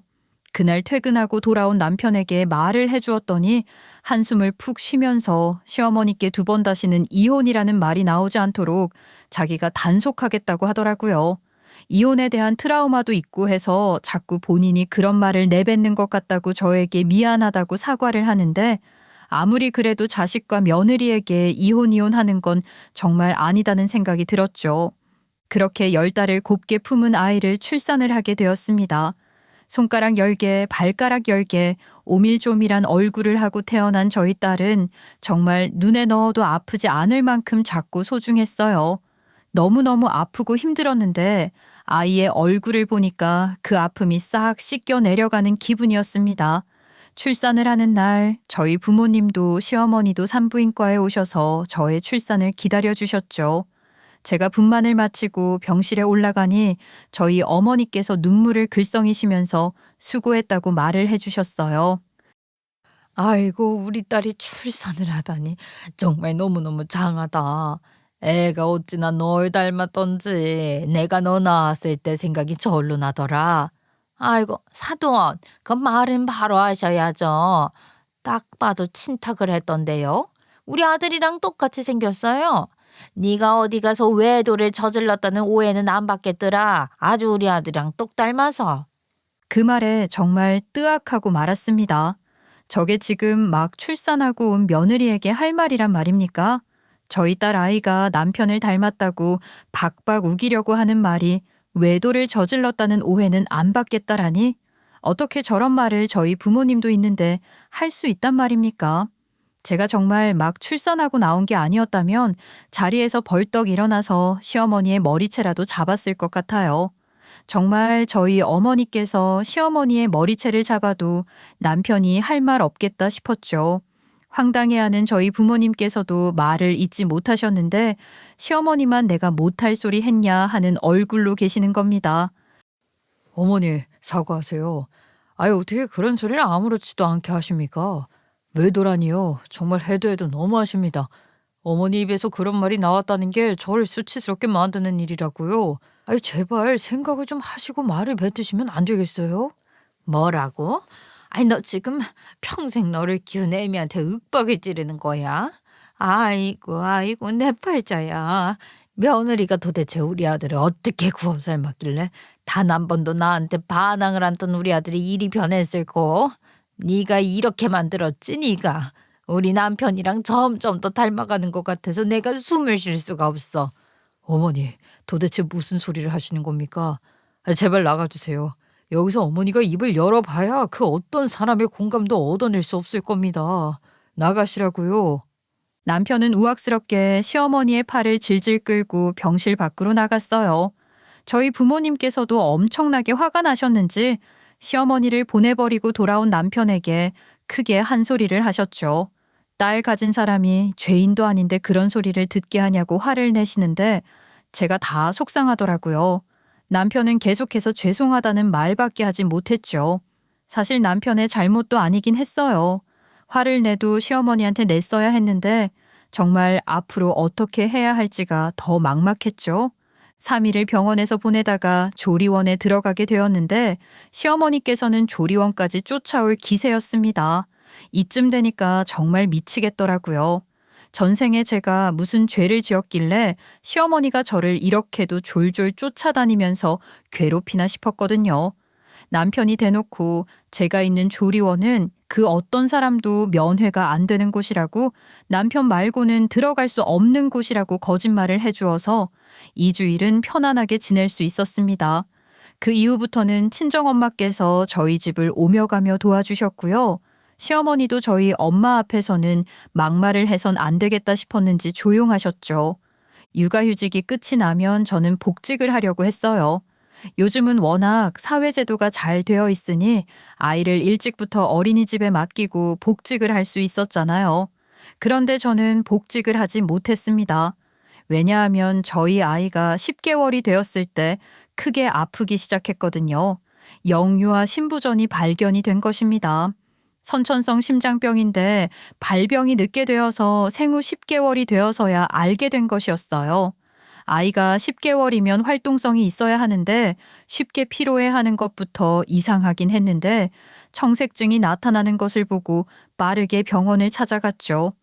그날 퇴근하고 돌아온 남편에게 말을 해주었더니 한숨을 푹 쉬면서 시어머니께 두 번 다시는 이혼이라는 말이 나오지 않도록 자기가 단속하겠다고 하더라고요. 이혼에 대한 트라우마도 있고 해서 자꾸 본인이 그런 말을 내뱉는 것 같다고 저에게 미안하다고 사과를 하는데 아무리 그래도 자식과 며느리에게 이혼하는 건 정말 아니다는 생각이 들었죠. 그렇게 10달을 곱게 품은 아이를 출산을 하게 되었습니다. 손가락 10개, 발가락 10개, 오밀조밀한 얼굴을 하고 태어난 저희 딸은 정말 눈에 넣어도 아프지 않을 만큼 작고 소중했어요. 너무너무 아프고 힘들었는데 아이의 얼굴을 보니까 그 아픔이 싹 씻겨 내려가는 기분이었습니다. 출산을 하는 날 저희 부모님도 시어머니도 산부인과에 오셔서 저의 출산을 기다려 주셨죠. 제가 분만을 마치고 병실에 올라가니 저희 어머니께서 눈물을 글썽이시면서 수고했다고 말을 해주셨어요. 아이고 우리 딸이 출산을 하다니 정말 너무너무 장하다. 애가 어찌나 널 닮았던지 내가 너 낳았을 때 생각이 절로 나더라. 아이고 사돈 그 말은 바로 하셔야죠. 딱 봐도 친탁을 했던데요. 우리 아들이랑 똑같이 생겼어요. 네가 어디 가서 외도를 저질렀다는 오해는 안 받겠더라. 아주 우리 아들이랑 똑 닮아서. 그 말에 정말 뜨악하고 말았습니다. 저게 지금 막 출산하고 온 며느리에게 할 말이란 말입니까? 저희 딸 아이가 남편을 닮았다고 박박 우기려고 하는 말이 외도를 저질렀다는 오해는 안 받겠다라니? 어떻게 저런 말을 저희 부모님도 있는데 할 수 있단 말입니까? 제가 정말 막 출산하고 나온 게 아니었다면 자리에서 벌떡 일어나서 시어머니의 머리채라도 잡았을 것 같아요. 정말 저희 어머니께서 시어머니의 머리채를 잡아도 남편이 할 말 없겠다 싶었죠. 황당해하는 저희 부모님께서도 말을 잇지 못하셨는데 시어머니만 내가 못할 소리 했냐 하는 얼굴로 계시는 겁니다. 어머니 사과하세요. 어떻게 그런 소리를 아무렇지도 않게 하십니까? 외도라니요. 정말 해도 너무하십니다. 어머니 입에서 그런 말이 나왔다는 게 저를 수치스럽게 만드는 일이라고요. 제발 생각을 좀 하시고 말을 뱉으시면 안 되겠어요? 뭐라고? 너 지금 평생 너를 키운 애미한테 윽박을 지르는 거야? 아이고 내 팔자야. 며느리가 도대체 우리 아들을 어떻게 구워 삶았길래 단 한 번도 나한테 반항을 안 했던 우리 아들이 일이 변했을꼬? 네가 이렇게 만들었지 네가. 우리 남편이랑 점점 더 닮아가는 것 같아서 내가 숨을 쉴 수가 없어. 어머니, 도대체 무슨 소리를 하시는 겁니까? 제발 나가주세요. 여기서 어머니가 입을 열어봐야 그 어떤 사람의 공감도 얻어낼 수 없을 겁니다. 나가시라고요. 남편은 우악스럽게 시어머니의 팔을 질질 끌고 병실 밖으로 나갔어요. 저희 부모님께서도 엄청나게 화가 나셨는지 시어머니를 보내버리고 돌아온 남편에게 크게 한 소리를 하셨죠. 딸 가진 사람이 죄인도 아닌데 그런 소리를 듣게 하냐고 화를 내시는데 제가 다 속상하더라고요. 남편은 계속해서 죄송하다는 말밖에 하지 못했죠. 사실 남편의 잘못도 아니긴 했어요. 화를 내도 시어머니한테 냈어야 했는데 정말 앞으로 어떻게 해야 할지가 더 막막했죠. 3일을 병원에서 보내다가 조리원에 들어가게 되었는데 시어머니께서는 조리원까지 쫓아올 기세였습니다. 이쯤 되니까 정말 미치겠더라고요. 전생에 제가 무슨 죄를 지었길래 시어머니가 저를 이렇게도 졸졸 쫓아다니면서 괴롭히나 싶었거든요. 남편이 대놓고 제가 있는 조리원은 그 어떤 사람도 면회가 안 되는 곳이라고 남편 말고는 들어갈 수 없는 곳이라고 거짓말을 해주어서 2주일은 편안하게 지낼 수 있었습니다. 그 이후부터는 친정엄마께서 저희 집을 오며 가며 도와주셨고요. 시어머니도 저희 엄마 앞에서는 막말을 해선 안 되겠다 싶었는지 조용하셨죠. 육아휴직이 끝이 나면 저는 복직을 하려고 했어요. 요즘은 워낙 사회제도가 잘 되어 있으니 아이를 일찍부터 어린이집에 맡기고 복직을 할 수 있었잖아요. 그런데 저는 복직을 하지 못했습니다. 왜냐하면 저희 아이가 10개월이 되었을 때 크게 아프기 시작했거든요. 영유아 신부전이 발견이 된 것입니다. 선천성 심장병인데 발병이 늦게 되어서 생후 10개월이 되어서야 알게 된 것이었어요. 아이가 10개월이면 활동성이 있어야 하는데 쉽게 피로해하는 것부터 이상하긴 했는데 청색증이 나타나는 것을 보고 빠르게 병원을 찾아갔죠.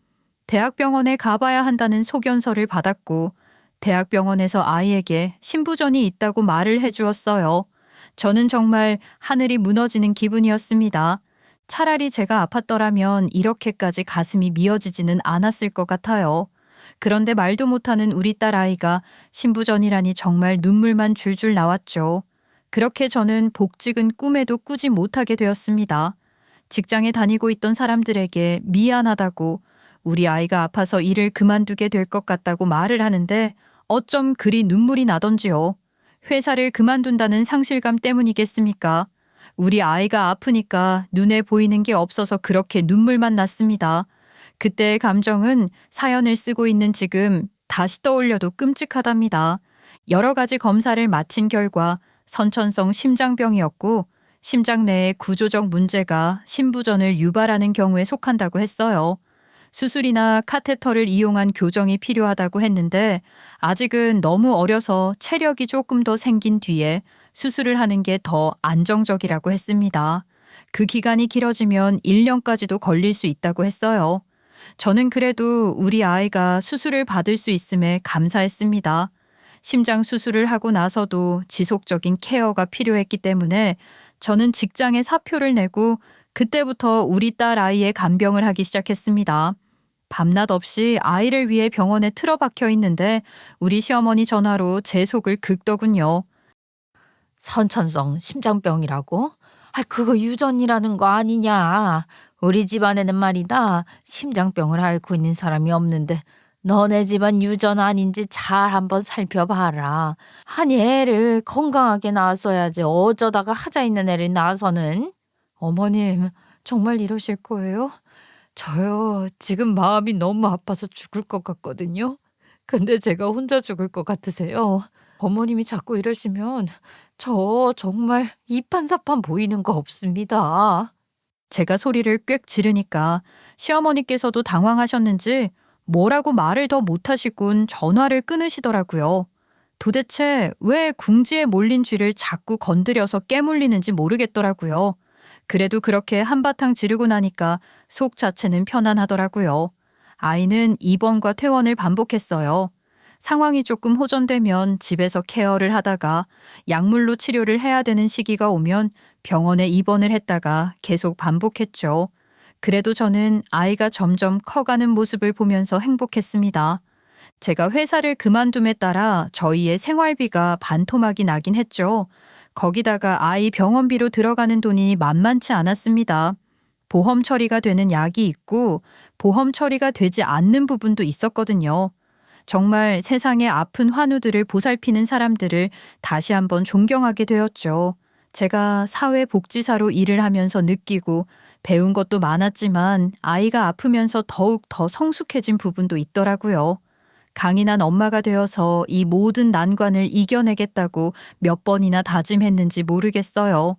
대학병원에 가봐야 한다는 소견서를 받았고 대학병원에서 아이에게 신부전이 있다고 말을 해주었어요. 저는 정말 하늘이 무너지는 기분이었습니다. 차라리 제가 아팠더라면 이렇게까지 가슴이 미어지지는 않았을 것 같아요. 그런데 말도 못하는 우리 딸 아이가 신부전이라니 정말 눈물만 줄줄 나왔죠. 그렇게 저는 복직은 꿈에도 꾸지 못하게 되었습니다. 직장에 다니고 있던 사람들에게 미안하다고 우리 아이가 아파서 일을 그만두게 될 것 같다고 말을 하는데 어쩜 그리 눈물이 나던지요. 회사를 그만둔다는 상실감 때문이겠습니까? 우리 아이가 아프니까 눈에 보이는 게 없어서 그렇게 눈물만 났습니다. 그때의 감정은 사연을 쓰고 있는 지금 다시 떠올려도 끔찍하답니다. 여러 가지 검사를 마친 결과 선천성 심장병이었고 심장 내의 구조적 문제가 신부전을 유발하는 경우에 속한다고 했어요. 수술이나 카테터를 이용한 교정이 필요하다고 했는데 아직은 너무 어려서 체력이 조금 더 생긴 뒤에 수술을 하는 게 더 안정적이라고 했습니다. 그 기간이 길어지면 1년까지도 걸릴 수 있다고 했어요. 저는 그래도 우리 아이가 수술을 받을 수 있음에 감사했습니다. 심장 수술을 하고 나서도 지속적인 케어가 필요했기 때문에 저는 직장에 사표를 내고 그때부터 우리 딸 아이의 간병을 하기 시작했습니다. 밤낮 없이 아이를 위해 병원에 틀어박혀 있는데 우리 시어머니 전화로 제 속을 긁더군요. 선천성 심장병이라고? 그거 유전이라는 거 아니냐. 우리 집안에는 말이다. 심장병을 앓고 있는 사람이 없는데 너네 집안 유전 아닌지 잘 한번 살펴봐라. 아니 애를 건강하게 낳았어야지 어쩌다가 하자 있는 애를 낳아서는. 어머님 정말 이러실 거예요? 저요 지금 마음이 너무 아파서 죽을 것 같거든요. 근데 제가 혼자 죽을 것 같으세요? 어머님이 자꾸 이러시면 저 정말 이판사판 보이는 거 없습니다. 제가 소리를 꽥 지르니까 시어머니께서도 당황하셨는지 뭐라고 말을 더 못하시곤 전화를 끊으시더라고요. 도대체 왜 궁지에 몰린 쥐를 자꾸 건드려서 깨물리는지 모르겠더라고요. 그래도 그렇게 한바탕 지르고 나니까 속 자체는 편안하더라고요. 아이는 입원과 퇴원을 반복했어요. 상황이 조금 호전되면 집에서 케어를 하다가 약물로 치료를 해야 되는 시기가 오면 병원에 입원을 했다가 계속 반복했죠. 그래도 저는 아이가 점점 커가는 모습을 보면서 행복했습니다. 제가 회사를 그만둠에 따라 저희의 생활비가 반토막이 나긴 했죠. 거기다가 아이 병원비로 들어가는 돈이 만만치 않았습니다. 보험 처리가 되는 약이 있고 보험 처리가 되지 않는 부분도 있었거든요. 정말 세상의 아픈 환우들을 보살피는 사람들을 다시 한번 존경하게 되었죠. 제가 사회복지사로 일을 하면서 느끼고 배운 것도 많았지만 아이가 아프면서 더욱 더 성숙해진 부분도 있더라고요. 강인한 엄마가 되어서 이 모든 난관을 이겨내겠다고 몇 번이나 다짐했는지 모르겠어요.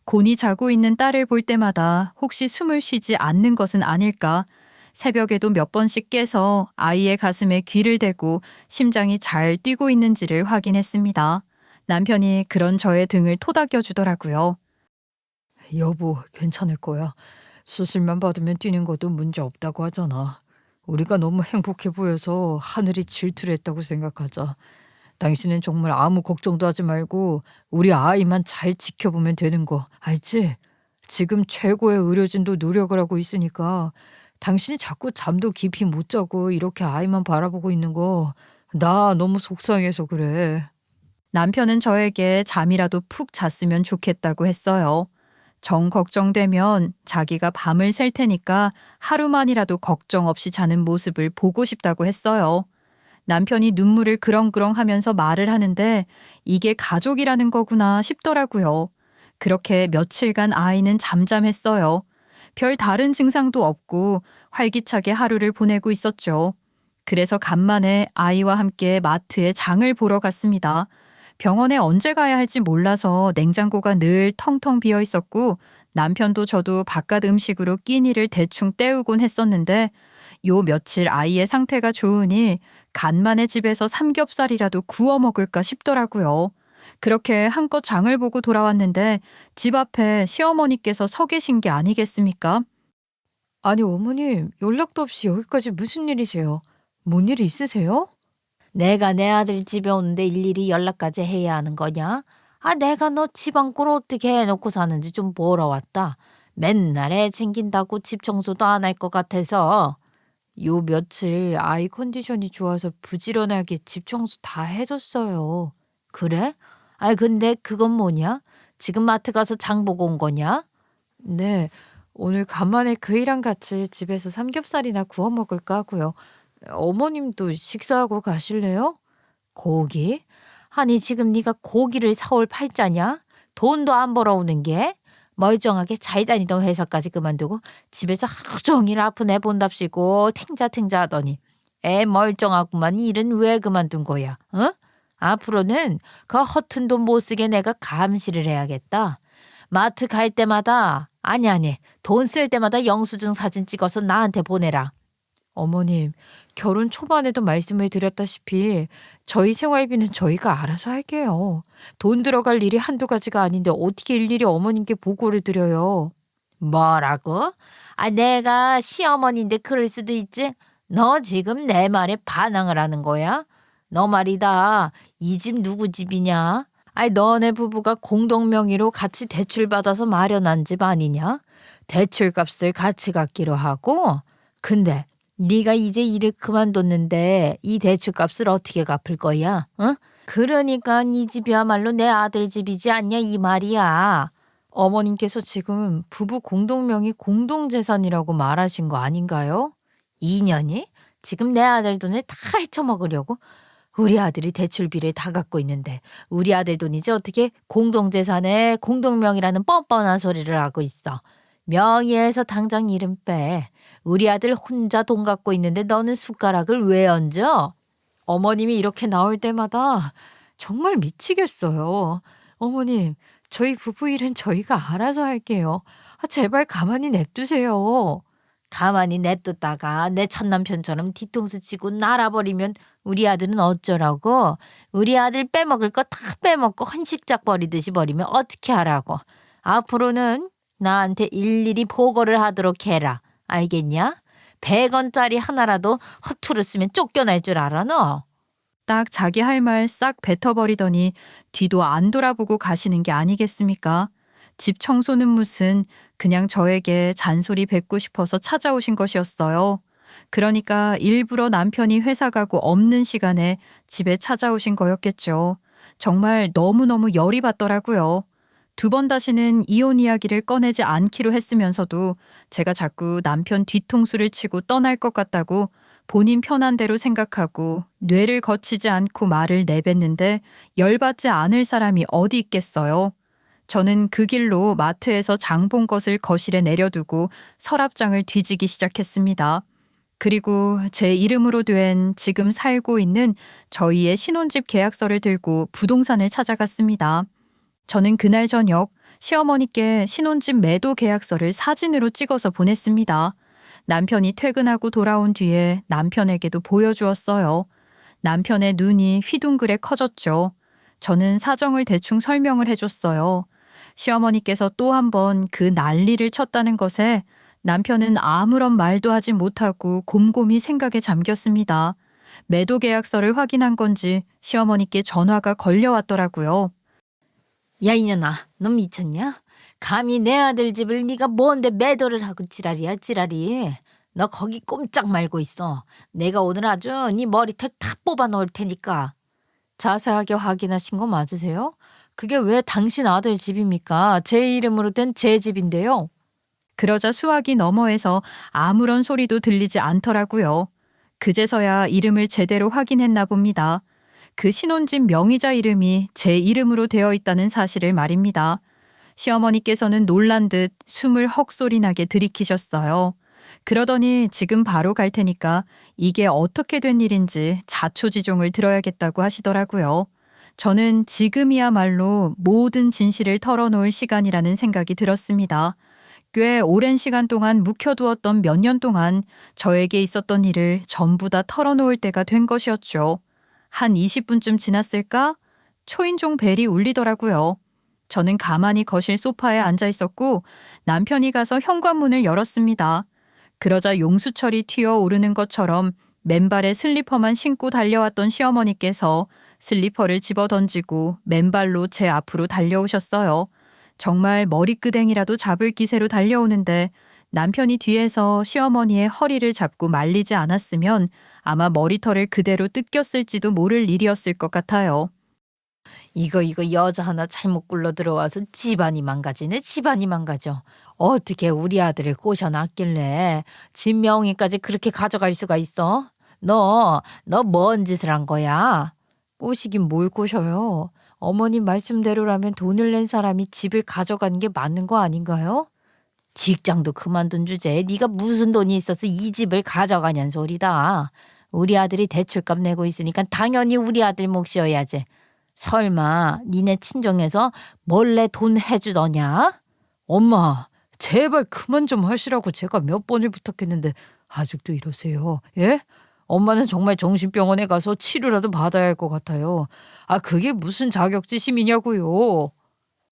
곤히 자고 있는 딸을 볼 때마다 혹시 숨을 쉬지 않는 것은 아닐까? 새벽에도 몇 번씩 깨서 아이의 가슴에 귀를 대고 심장이 잘 뛰고 있는지를 확인했습니다. 남편이 그런 저의 등을 토닥여 주더라고요. 여보, 괜찮을 거야. 수술만 받으면 뛰는 것도 문제 없다고 하잖아. 우리가 너무 행복해 보여서 하늘이 질투를 했다고 생각하자. 당신은 정말 아무 걱정도 하지 말고 우리 아이만 잘 지켜보면 되는 거 알지? 지금 최고의 의료진도 노력을 하고 있으니까 당신이 자꾸 잠도 깊이 못 자고 이렇게 아이만 바라보고 있는 거 나 너무 속상해서 그래. 남편은 저에게 잠이라도 푹 잤으면 좋겠다고 했어요. 정 걱정되면 자기가 밤을 샐 테니까 하루만이라도 걱정 없이 자는 모습을 보고 싶다고 했어요. 남편이 눈물을 그렁그렁 하면서 말을 하는데 이게 가족이라는 거구나 싶더라고요. 그렇게 며칠간 아이는 잠잠했어요. 별 다른 증상도 없고 활기차게 하루를 보내고 있었죠. 그래서 간만에 아이와 함께 마트에 장을 보러 갔습니다. 병원에 언제 가야 할지 몰라서 냉장고가 늘 텅텅 비어 있었고 남편도 저도 바깥 음식으로 끼니를 대충 때우곤 했었는데 요 며칠 아이의 상태가 좋으니 간만에 집에서 삼겹살이라도 구워 먹을까 싶더라고요. 그렇게 한껏 장을 보고 돌아왔는데 집 앞에 시어머니께서 서 계신 게 아니겠습니까? 아니 어머님, 연락도 없이 여기까지 무슨 일이세요? 뭔 일 있으세요? 내가 내 아들 집에 오는데 일일이 연락까지 해야 하는 거냐? 아, 내가 너 집안꼴 어떻게 해놓고 사는지 좀 보러 왔다. 맨날 애 챙긴다고 집 청소도 안 할 것 같아서. 요 며칠 아이 컨디션이 좋아서 부지런하게 집 청소 다 해줬어요. 그래? 아이 근데 그건 뭐냐? 지금 마트 가서 장 보고 온 거냐? 네, 오늘 간만에 그이랑 같이 집에서 삼겹살이나 구워 먹을까 하고요. 어머님도 식사하고 가실래요? 고기? 아니 지금 네가 고기를 사올 팔자냐? 돈도 안 벌어오는 게? 멀쩡하게 잘 다니던 회사까지 그만두고 집에서 하루 종일 아픈 애 본답시고 탱자탱자 하더니 애 멀쩡하구만. 일은 왜 그만둔 거야? 어? 앞으로는 그 허튼 돈 못 쓰게 내가 감시를 해야겠다. 마트 갈 때마다 아니 돈 쓸 때마다 영수증 사진 찍어서 나한테 보내라. 어머님, 결혼 초반에도 말씀을 드렸다시피 저희 생활비는 저희가 알아서 할게요. 돈 들어갈 일이 한두 가지가 아닌데 어떻게 일일이 어머님께 보고를 드려요. 뭐라고? 아, 내가 시어머니인데 그럴 수도 있지. 너 지금 내 말에 반항을 하는 거야? 너 말이다. 이 집 누구 집이냐? 아니 너네 부부가 공동 명의로 같이 대출 받아서 마련한 집 아니냐? 대출값을 같이 갚기로 하고. 근데 네가 이제 일을 그만뒀는데 이 대출값을 어떻게 갚을 거야? 어? 그러니까 이 집이야말로 내 아들 집이지 않냐 이 말이야. 어머님께서 지금 부부 공동명의 공동재산이라고 말하신 거 아닌가요? 2년이? 지금 내 아들 돈을 다 헤쳐먹으려고? 우리 아들이 대출비를 다 갖고 있는데 우리 아들 돈이지 어떻게 공동재산에 공동명의라는 뻔뻔한 소리를 하고 있어. 명의에서 당장 이름 빼. 우리 아들 혼자 돈 갖고 있는데 너는 숟가락을 왜 얹어? 어머님이 이렇게 나올 때마다 정말 미치겠어요. 어머님, 저희 부부 일은 저희가 알아서 할게요. 아, 제발 가만히 냅두세요. 가만히 냅뒀다가 내 첫남편처럼 뒤통수 치고 날아버리면 우리 아들은 어쩌라고? 우리 아들 빼먹을 거 다 빼먹고 헌식작 버리듯이 버리면 어떻게 하라고? 앞으로는 나한테 일일이 보고를 하도록 해라. 알겠냐? 100원짜리 하나라도 허투루 쓰면 쫓겨날 줄 알아 너? 딱 자기 할 말 싹 뱉어버리더니 뒤도 안 돌아보고 가시는 게 아니겠습니까? 집 청소는 무슨 그냥 저에게 잔소리 뱉고 싶어서 찾아오신 것이었어요. 그러니까 일부러 남편이 회사 가고 없는 시간에 집에 찾아오신 거였겠죠. 정말 너무너무 열이 받더라고요. 두 번 다시는 이혼 이야기를 꺼내지 않기로 했으면서도 제가 자꾸 남편 뒤통수를 치고 떠날 것 같다고 본인 편한 대로 생각하고 뇌를 거치지 않고 말을 내뱉는데 열받지 않을 사람이 어디 있겠어요. 저는 그 길로 마트에서 장 본 것을 거실에 내려두고 서랍장을 뒤지기 시작했습니다. 그리고 제 이름으로 된 지금 살고 있는 저희의 신혼집 계약서를 들고 부동산을 찾아갔습니다. 저는 그날 저녁 시어머니께 신혼집 매도 계약서를 사진으로 찍어서 보냈습니다. 남편이 퇴근하고 돌아온 뒤에 남편에게도 보여주었어요. 남편의 눈이 휘둥그레 커졌죠. 저는 사정을 대충 설명을 해줬어요. 시어머니께서 또 한 번 그 난리를 쳤다는 것에 남편은 아무런 말도 하지 못하고 곰곰이 생각에 잠겼습니다. 매도 계약서를 확인한 건지 시어머니께 전화가 걸려왔더라고요. 야 이년아, 너 미쳤냐? 감히 내 아들 집을 네가 뭔데 매도를 하고 지랄이야 지랄이. 너 거기 꼼짝 말고 있어. 내가 오늘 아주 네 머리털 다 뽑아 넣을 테니까. 자세하게 확인하신 거 맞으세요? 그게 왜 당신 아들 집입니까? 제 이름으로 된 제 집인데요. 그러자 수화기 너머에서 아무런 소리도 들리지 않더라고요. 그제서야 이름을 제대로 확인했나 봅니다. 그 신혼집 명의자 이름이 제 이름으로 되어 있다는 사실을 말입니다. 시어머니께서는 놀란 듯 숨을 헉소리 나게 들이키셨어요. 그러더니 지금 바로 갈 테니까 이게 어떻게 된 일인지 자초지종을 들어야겠다고 하시더라고요. 저는 지금이야말로 모든 진실을 털어놓을 시간이라는 생각이 들었습니다. 꽤 오랜 시간 동안 묵혀두었던 몇 년 동안 저에게 있었던 일을 전부 다 털어놓을 때가 된 것이었죠. 한 20분쯤 지났을까? 초인종 벨이 울리더라고요. 저는 가만히 거실 소파에 앉아 있었고 남편이 가서 현관문을 열었습니다. 그러자 용수철이 튀어오르는 것처럼 맨발에 슬리퍼만 신고 달려왔던 시어머니께서 슬리퍼를 집어던지고 맨발로 제 앞으로 달려오셨어요. 정말 머리끄댕이라도 잡을 기세로 달려오는데 남편이 뒤에서 시어머니의 허리를 잡고 말리지 않았으면 아마 머리털을 그대로 뜯겼을지도 모를 일이었을 것 같아요. 이거 여자 하나 잘못 굴러 들어와서 집안이 망가지네. 집안이 망가져. 어떻게 우리 아들을 꼬셔놨길래 집 명의까지 그렇게 가져갈 수가 있어? 너 뭔 짓을 한 거야? 꼬시긴 뭘 꼬셔요. 어머님 말씀대로라면 돈을 낸 사람이 집을 가져가는 게 맞는 거 아닌가요? 직장도 그만둔 주제에 네가 무슨 돈이 있어서 이 집을 가져가냔 소리다. 우리 아들이 대출값 내고 있으니까 당연히 우리 아들 몫이어야지. 설마 니네 친정에서 몰래 돈 해주더냐? 엄마, 제발 그만 좀 하시라고 제가 몇 번을 부탁했는데 아직도 이러세요. 예? 엄마는 정말 정신병원에 가서 치료라도 받아야 할 것 같아요. 아, 그게 무슨 자격지심이냐고요.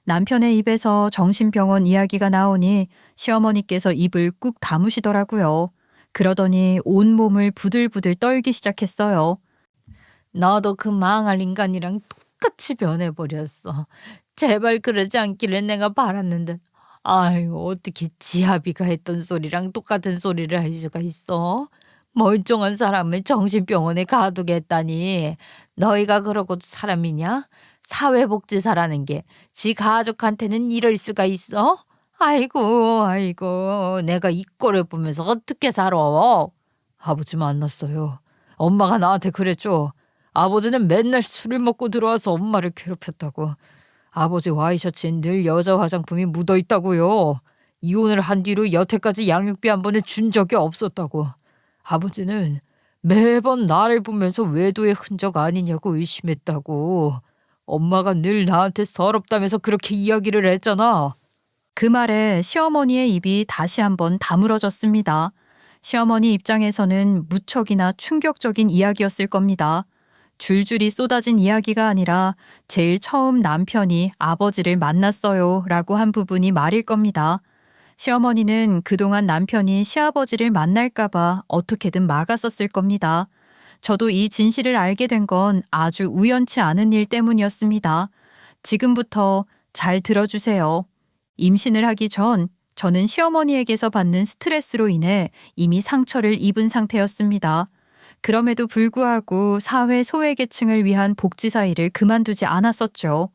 남편의 입에서 정신병원 이야기가 나오니 시어머니께서 입을 꾹 다무시더라고요. 그러더니 온몸을 부들부들 떨기 시작했어요. 너도 그 망할 인간이랑 똑같이 변해버렸어. 제발 그러지 않기를 내가 바랐는데. 아유, 어떻게 지아비가 했던 소리랑 똑같은 소리를 할 수가 있어? 멀쩡한 사람을 정신병원에 가두겠다니. 너희가 그러고도 사람이냐? 사회복지사라는 게 지 가족한테는 이럴 수가 있어? 아이고 내가 이 꼴을 보면서 어떻게 살아? 아버지 만났어요. 엄마가 나한테 그랬죠. 아버지는 맨날 술을 먹고 들어와서 엄마를 괴롭혔다고. 아버지 와이셔츠엔 늘 여자 화장품이 묻어있다고요. 이혼을 한 뒤로 여태까지 양육비 한 번에 준 적이 없었다고. 아버지는 매번 나를 보면서 외도의 흔적 아니냐고 의심했다고. 엄마가 늘 나한테 서럽다면서 그렇게 이야기를 했잖아. 그 말에 시어머니의 입이 다시 한번 다물어졌습니다. 시어머니 입장에서는 무척이나 충격적인 이야기였을 겁니다. 줄줄이 쏟아진 이야기가 아니라 제일 처음 남편이 아버지를 만났어요 라고 한 부분이 말일 겁니다. 시어머니는 그동안 남편이 시아버지를 만날까봐 어떻게든 막았었을 겁니다. 저도 이 진실을 알게 된 건 아주 우연치 않은 일 때문이었습니다. 지금부터 잘 들어주세요. 임신을 하기 전 저는 시어머니에게서 받는 스트레스로 인해 이미 상처를 입은 상태였습니다. 그럼에도 불구하고 사회 소외계층을 위한 복지사 일을 그만두지 않았었죠.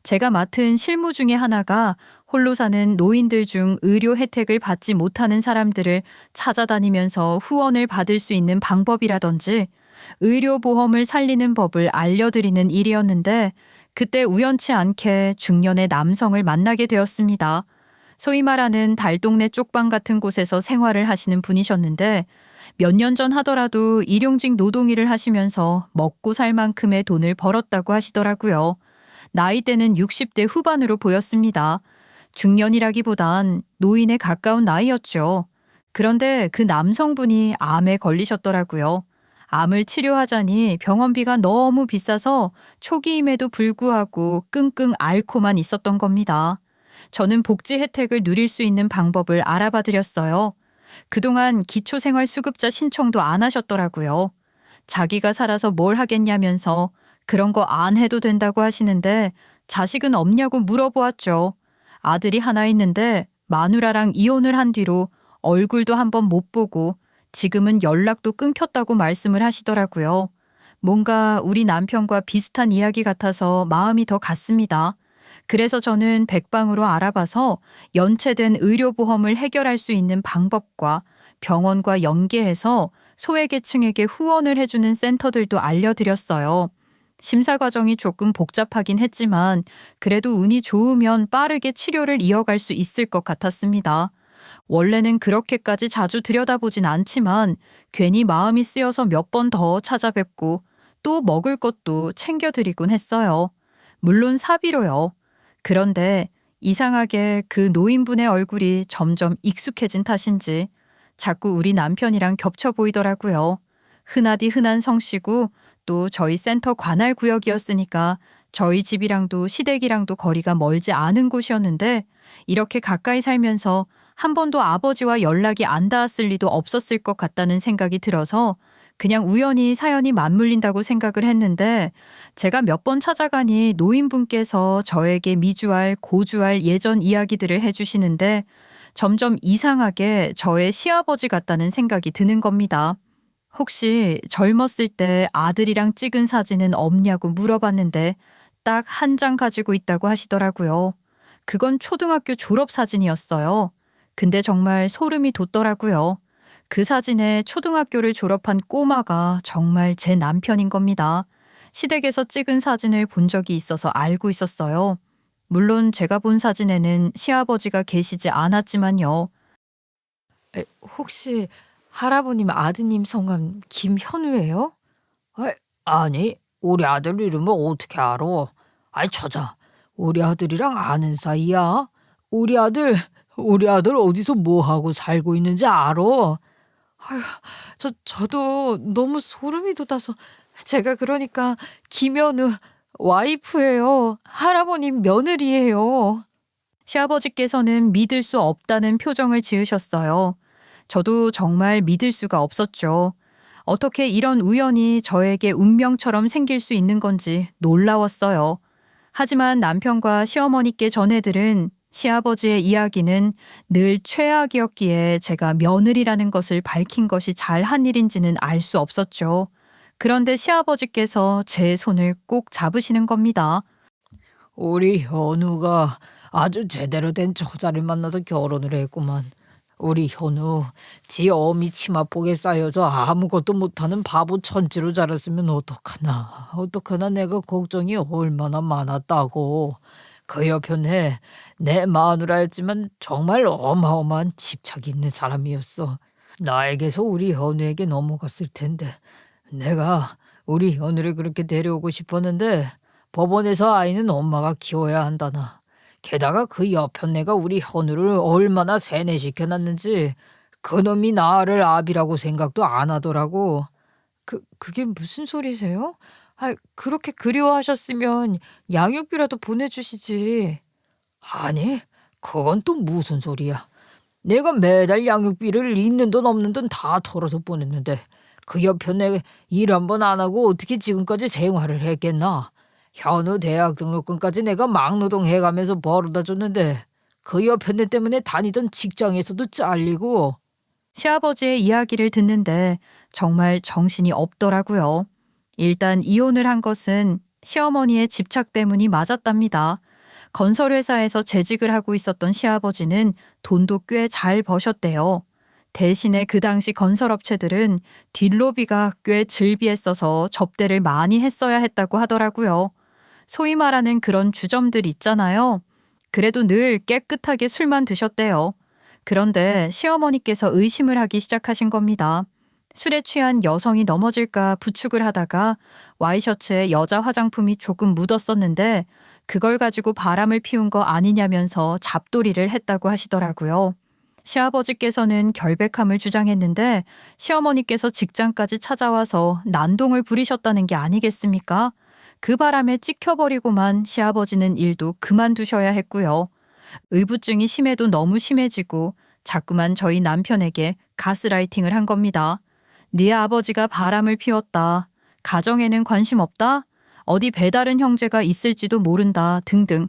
제가 맡은 실무 중에 하나가 홀로 사는 노인들 중 의료 혜택을 받지 못하는 사람들을 찾아다니면서 후원을 받을 수 있는 방법이라든지 의료보험을 살리는 법을 알려드리는 일이었는데 그때 우연치 않게 중년의 남성을 만나게 되었습니다. 소위 말하는 달동네 쪽방 같은 곳에서 생활을 하시는 분이셨는데 몇 년 전 하더라도 일용직 노동일을 하시면서 먹고 살 만큼의 돈을 벌었다고 하시더라고요. 나이대는 60대 후반으로 보였습니다. 중년이라기보단 노인에 가까운 나이였죠. 그런데 그 남성분이 암에 걸리셨더라고요. 암을 치료하자니 병원비가 너무 비싸서 초기임에도 불구하고 끙끙 앓고만 있었던 겁니다. 저는 복지 혜택을 누릴 수 있는 방법을 알아봐 드렸어요. 그동안 기초생활수급자 신청도 안 하셨더라고요. 자기가 살아서 뭘 하겠냐면서 그런 거 안 해도 된다고 하시는데 자식은 없냐고 물어보았죠. 아들이 하나 있는데 마누라랑 이혼을 한 뒤로 얼굴도 한번 못 보고 지금은 연락도 끊겼다고 말씀을 하시더라고요. 뭔가 우리 남편과 비슷한 이야기 같아서 마음이 더 갔습니다. 그래서 저는 백방으로 알아봐서 연체된 의료보험을 해결할 수 있는 방법과 병원과 연계해서 소외계층에게 후원을 해주는 센터들도 알려드렸어요. 심사 과정이 조금 복잡하긴 했지만 그래도 운이 좋으면 빠르게 치료를 이어갈 수 있을 것 같았습니다. 원래는 그렇게까지 자주 들여다보진 않지만 괜히 마음이 쓰여서 몇 번 더 찾아뵙고 또 먹을 것도 챙겨드리곤 했어요. 물론 사비로요. 그런데 이상하게 그 노인분의 얼굴이 점점 익숙해진 탓인지 자꾸 우리 남편이랑 겹쳐 보이더라고요. 흔하디 흔한 성씨고 또 저희 센터 관할 구역이었으니까 저희 집이랑도 시댁이랑도 거리가 멀지 않은 곳이었는데 이렇게 가까이 살면서 한 번도 아버지와 연락이 안 닿았을 리도 없었을 것 같다는 생각이 들어서 그냥 우연히 사연이 맞물린다고 생각을 했는데 제가 몇 번 찾아가니 노인분께서 저에게 미주알, 고주알 예전 이야기들을 해주시는데 점점 이상하게 저의 시아버지 같다는 생각이 드는 겁니다. 혹시 젊었을 때 아들이랑 찍은 사진은 없냐고 물어봤는데 딱 한 장 가지고 있다고 하시더라고요. 그건 초등학교 졸업 사진이었어요. 근데 정말 소름이 돋더라고요. 그 사진에 초등학교를 졸업한 꼬마가 정말 제 남편인 겁니다. 시댁에서 찍은 사진을 본 적이 있어서 알고 있었어요. 물론 제가 본 사진에는 시아버지가 계시지 않았지만요. 혹시 할아버님 아드님 성함 김현우예요? 아니, 우리 아들 이름을 어떻게 알아? 아이, 저자, 우리 아들이랑 아는 사이야. 우리 아들 어디서 뭐 하고 살고 있는지 알아? 저도 너무 소름이 돋아서 제가 그러니까 김현우 와이프예요. 할아버님 며느리예요. 시아버지께서는 믿을 수 없다는 표정을 지으셨어요. 저도 정말 믿을 수가 없었죠. 어떻게 이런 우연이 저에게 운명처럼 생길 수 있는 건지 놀라웠어요. 하지만 남편과 시어머니께 전해들은 시아버지의 이야기는 늘 최악이었기에 제가 며느리라는 것을 밝힌 것이 잘한 일인지는 알 수 없었죠. 그런데 시아버지께서 제 손을 꼭 잡으시는 겁니다. 우리 현우가 아주 제대로 된 처자를 만나서 결혼을 했구만. 우리 현우, 지 어미 치마폭에 쌓여서 아무것도 못하는 바보 천지로 자랐으면 어떡하나 내가 걱정이 얼마나 많았다고. 그 옆에 내 마누라였지만 정말 어마어마한 집착이 있는 사람이었어. 나에게서 우리 현우에게 넘어갔을 텐데 내가 우리 현우를 그렇게 데려오고 싶었는데 법원에서 아이는 엄마가 키워야 한다나. 게다가 그 옆편네가 우리 현우를 얼마나 세뇌시켜놨는지 그놈이 나를 아비라고 생각도 안 하더라고. 그게 무슨 소리세요? 그렇게 그리워하셨으면 양육비라도 보내주시지. 아니, 그건 또 무슨 소리야. 내가 매달 양육비를 있는 돈 없는 돈 다 털어서 보냈는데 그 옆편네 일 한 번 안 하고 어떻게 지금까지 생활을 했겠나. 현우 대학 등록금까지 내가 막노동 해가면서 벌어다 줬는데 그 여편네 때문에 다니던 직장에서도 잘리고. 시아버지의 이야기를 듣는데 정말 정신이 없더라고요. 일단 이혼을 한 것은 시어머니의 집착 때문이 맞았답니다. 건설회사에서 재직을 하고 있었던 시아버지는 돈도 꽤 잘 버셨대요. 대신에 그 당시 건설업체들은 뒷로비가 꽤 즐비했어서 접대를 많이 했어야 했다고 하더라고요. 소위 말하는 그런 주점들 있잖아요. 그래도 늘 깨끗하게 술만 드셨대요. 그런데 시어머니께서 의심을 하기 시작하신 겁니다. 술에 취한 여성이 넘어질까 부축을 하다가 와이셔츠에 여자 화장품이 조금 묻었었는데 그걸 가지고 바람을 피운 거 아니냐면서 잡돌이를 했다고 하시더라고요. 시아버지께서는 결백함을 주장했는데 시어머니께서 직장까지 찾아와서 난동을 부리셨다는 게 아니겠습니까? 그 바람에 찍혀버리고만 시아버지는 일도 그만두셔야 했고요. 의부증이 심해도 너무 심해지고 자꾸만 저희 남편에게 가스라이팅을 한 겁니다. 네 아버지가 바람을 피웠다. 가정에는 관심 없다. 어디 배다른 형제가 있을지도 모른다 등등.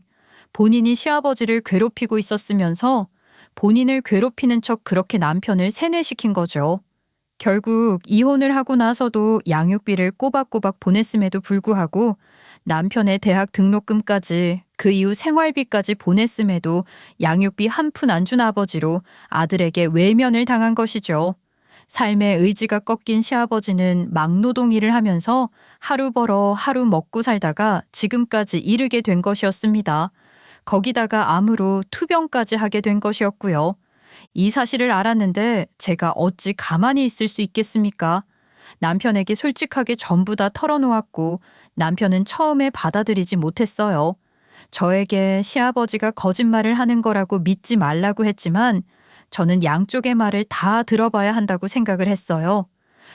본인이 시아버지를 괴롭히고 있었으면서 본인을 괴롭히는 척 그렇게 남편을 세뇌시킨 거죠. 결국 이혼을 하고 나서도 양육비를 꼬박꼬박 보냈음에도 불구하고 남편의 대학 등록금까지 그 이후 생활비까지 보냈음에도 양육비 한 푼 안 준 아버지로 아들에게 외면을 당한 것이죠. 삶의 의지가 꺾인 시아버지는 막노동 일을 하면서 하루 벌어 하루 먹고 살다가 지금까지 이르게 된 것이었습니다. 거기다가 암으로 투병까지 하게 된 것이었고요. 이 사실을 알았는데 제가 어찌 가만히 있을 수 있겠습니까? 남편에게 솔직하게 전부 다 털어놓았고 남편은 처음에 받아들이지 못했어요. 저에게 시아버지가 거짓말을 하는 거라고 믿지 말라고 했지만 저는 양쪽의 말을 다 들어봐야 한다고 생각을 했어요.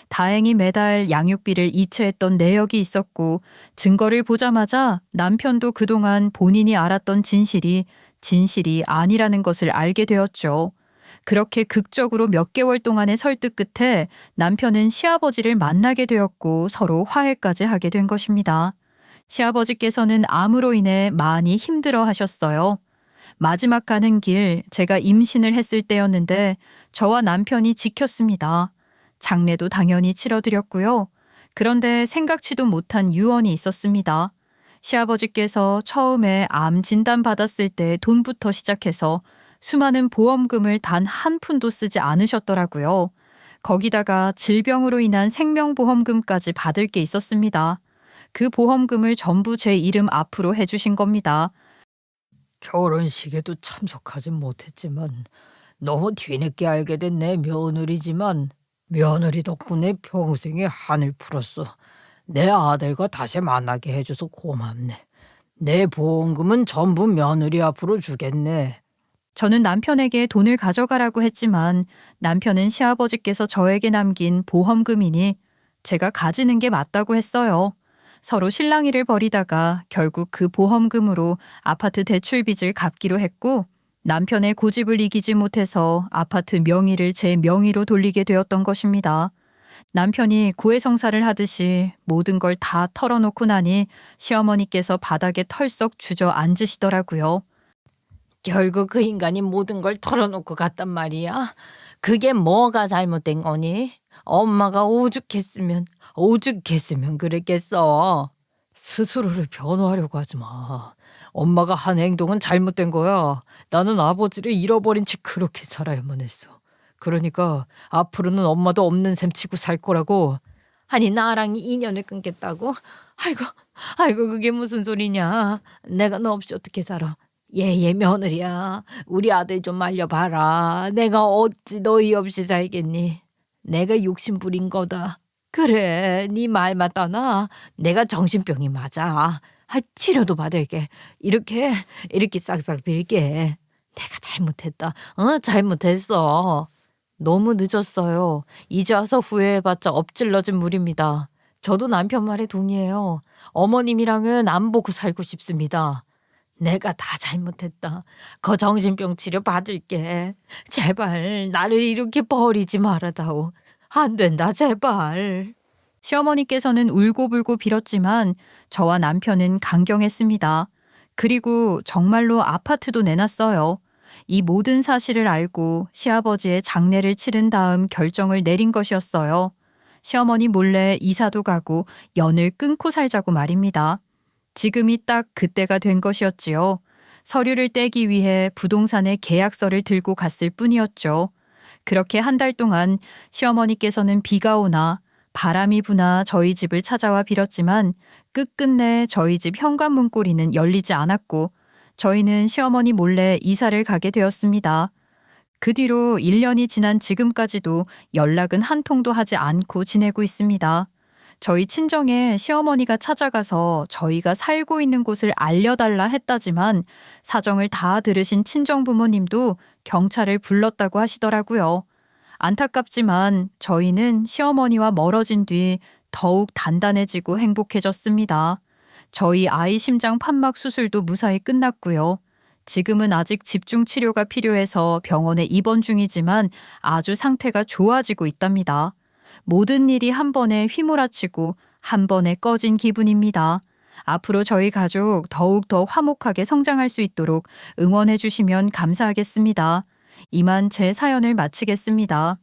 다행히 매달 양육비를 이체했던 내역이 있었고 증거를 보자마자 남편도 그동안 본인이 알았던 진실이 아니라는 것을 알게 되었죠. 그렇게 극적으로 몇 개월 동안의 설득 끝에 남편은 시아버지를 만나게 되었고 서로 화해까지 하게 된 것입니다. 시아버지께서는 암으로 인해 많이 힘들어 하셨어요. 마지막 가는 길 제가 임신을 했을 때였는데 저와 남편이 지켰습니다. 장례도 당연히 치러드렸고요. 그런데 생각지도 못한 유언이 있었습니다. 시아버지께서 처음에 암 진단 받았을 때 돈부터 시작해서 수많은 보험금을 단 한 푼도 쓰지 않으셨더라고요. 거기다가 질병으로 인한 생명보험금까지 받을 게 있었습니다. 그 보험금을 전부 제 이름 앞으로 해주신 겁니다. 결혼식에도 참석하진 못했지만 너무 뒤늦게 알게 된 내 며느리지만 며느리 덕분에 평생의 한을 풀었어. 내 아들과 다시 만나게 해줘서 고맙네. 내 보험금은 전부 며느리 앞으로 주겠네. 저는 남편에게 돈을 가져가라고 했지만 남편은 시아버지께서 저에게 남긴 보험금이니 제가 가지는 게 맞다고 했어요. 서로 실랑이를 벌이다가 결국 그 보험금으로 아파트 대출빚을 갚기로 했고 남편의 고집을 이기지 못해서 아파트 명의를 제 명의로 돌리게 되었던 것입니다. 남편이 고해성사를 하듯이 모든 걸 다 털어놓고 나니 시어머니께서 바닥에 털썩 주저앉으시더라고요. 결국 그 인간이 모든 걸 털어놓고 갔단 말이야. 그게 뭐가 잘못된 거니? 엄마가 오죽했으면 그랬겠어. 스스로를 변호하려고 하지 마. 엄마가 한 행동은 잘못된 거야. 나는 아버지를 잃어버린 채 그렇게 살아야만 했어. 그러니까 앞으로는 엄마도 없는 셈 치고 살 거라고. 아니 나랑 인연을 끊겠다고? 아이고 그게 무슨 소리냐. 내가 너 없이 어떻게 살아. 얘 며느리야. 우리 아들 좀 말려봐라. 내가 어찌 너희 없이 살겠니. 내가 욕심 부린 거다. 그래 네 말 맞다나. 내가 정신병이 맞아. 치료도 받을게. 이렇게 싹싹 빌게. 내가 잘못했다. 잘못했어. 너무 늦었어요. 이제 와서 후회해봤자 엎질러진 물입니다. 저도 남편 말에 동의해요. 어머님이랑은 안 보고 살고 싶습니다. 내가 다 잘못했다. 그 정신병 치료 받을게. 제발 나를 이렇게 버리지 말아다오. 안 된다 제발. 시어머니께서는 울고불고 빌었지만 저와 남편은 강경했습니다. 그리고 정말로 아파트도 내놨어요. 이 모든 사실을 알고 시아버지의 장례를 치른 다음 결정을 내린 것이었어요. 시어머니 몰래 이사도 가고 연을 끊고 살자고 말입니다. 지금이 딱 그때가 된 것이었지요. 서류를 떼기 위해 부동산의 계약서를 들고 갔을 뿐이었죠. 그렇게 한 달 동안 시어머니께서는 비가 오나 바람이 부나 저희 집을 찾아와 빌었지만 끝끝내 저희 집 현관문 꼬리는 열리지 않았고 저희는 시어머니 몰래 이사를 가게 되었습니다. 그 뒤로 1년이 지난 지금까지도 연락은 한 통도 하지 않고 지내고 있습니다. 저희 친정에 시어머니가 찾아가서 저희가 살고 있는 곳을 알려달라 했다지만 사정을 다 들으신 친정 부모님도 경찰을 불렀다고 하시더라고요. 안타깝지만 저희는 시어머니와 멀어진 뒤 더욱 단단해지고 행복해졌습니다. 저희 아이 심장 판막 수술도 무사히 끝났고요. 지금은 아직 집중 치료가 필요해서 병원에 입원 중이지만 아주 상태가 좋아지고 있답니다. 모든 일이 한 번에 휘몰아치고 한 번에 꺼진 기분입니다. 앞으로 저희 가족 더욱 더 화목하게 성장할 수 있도록 응원해 주시면 감사하겠습니다. 이만 제 사연을 마치겠습니다.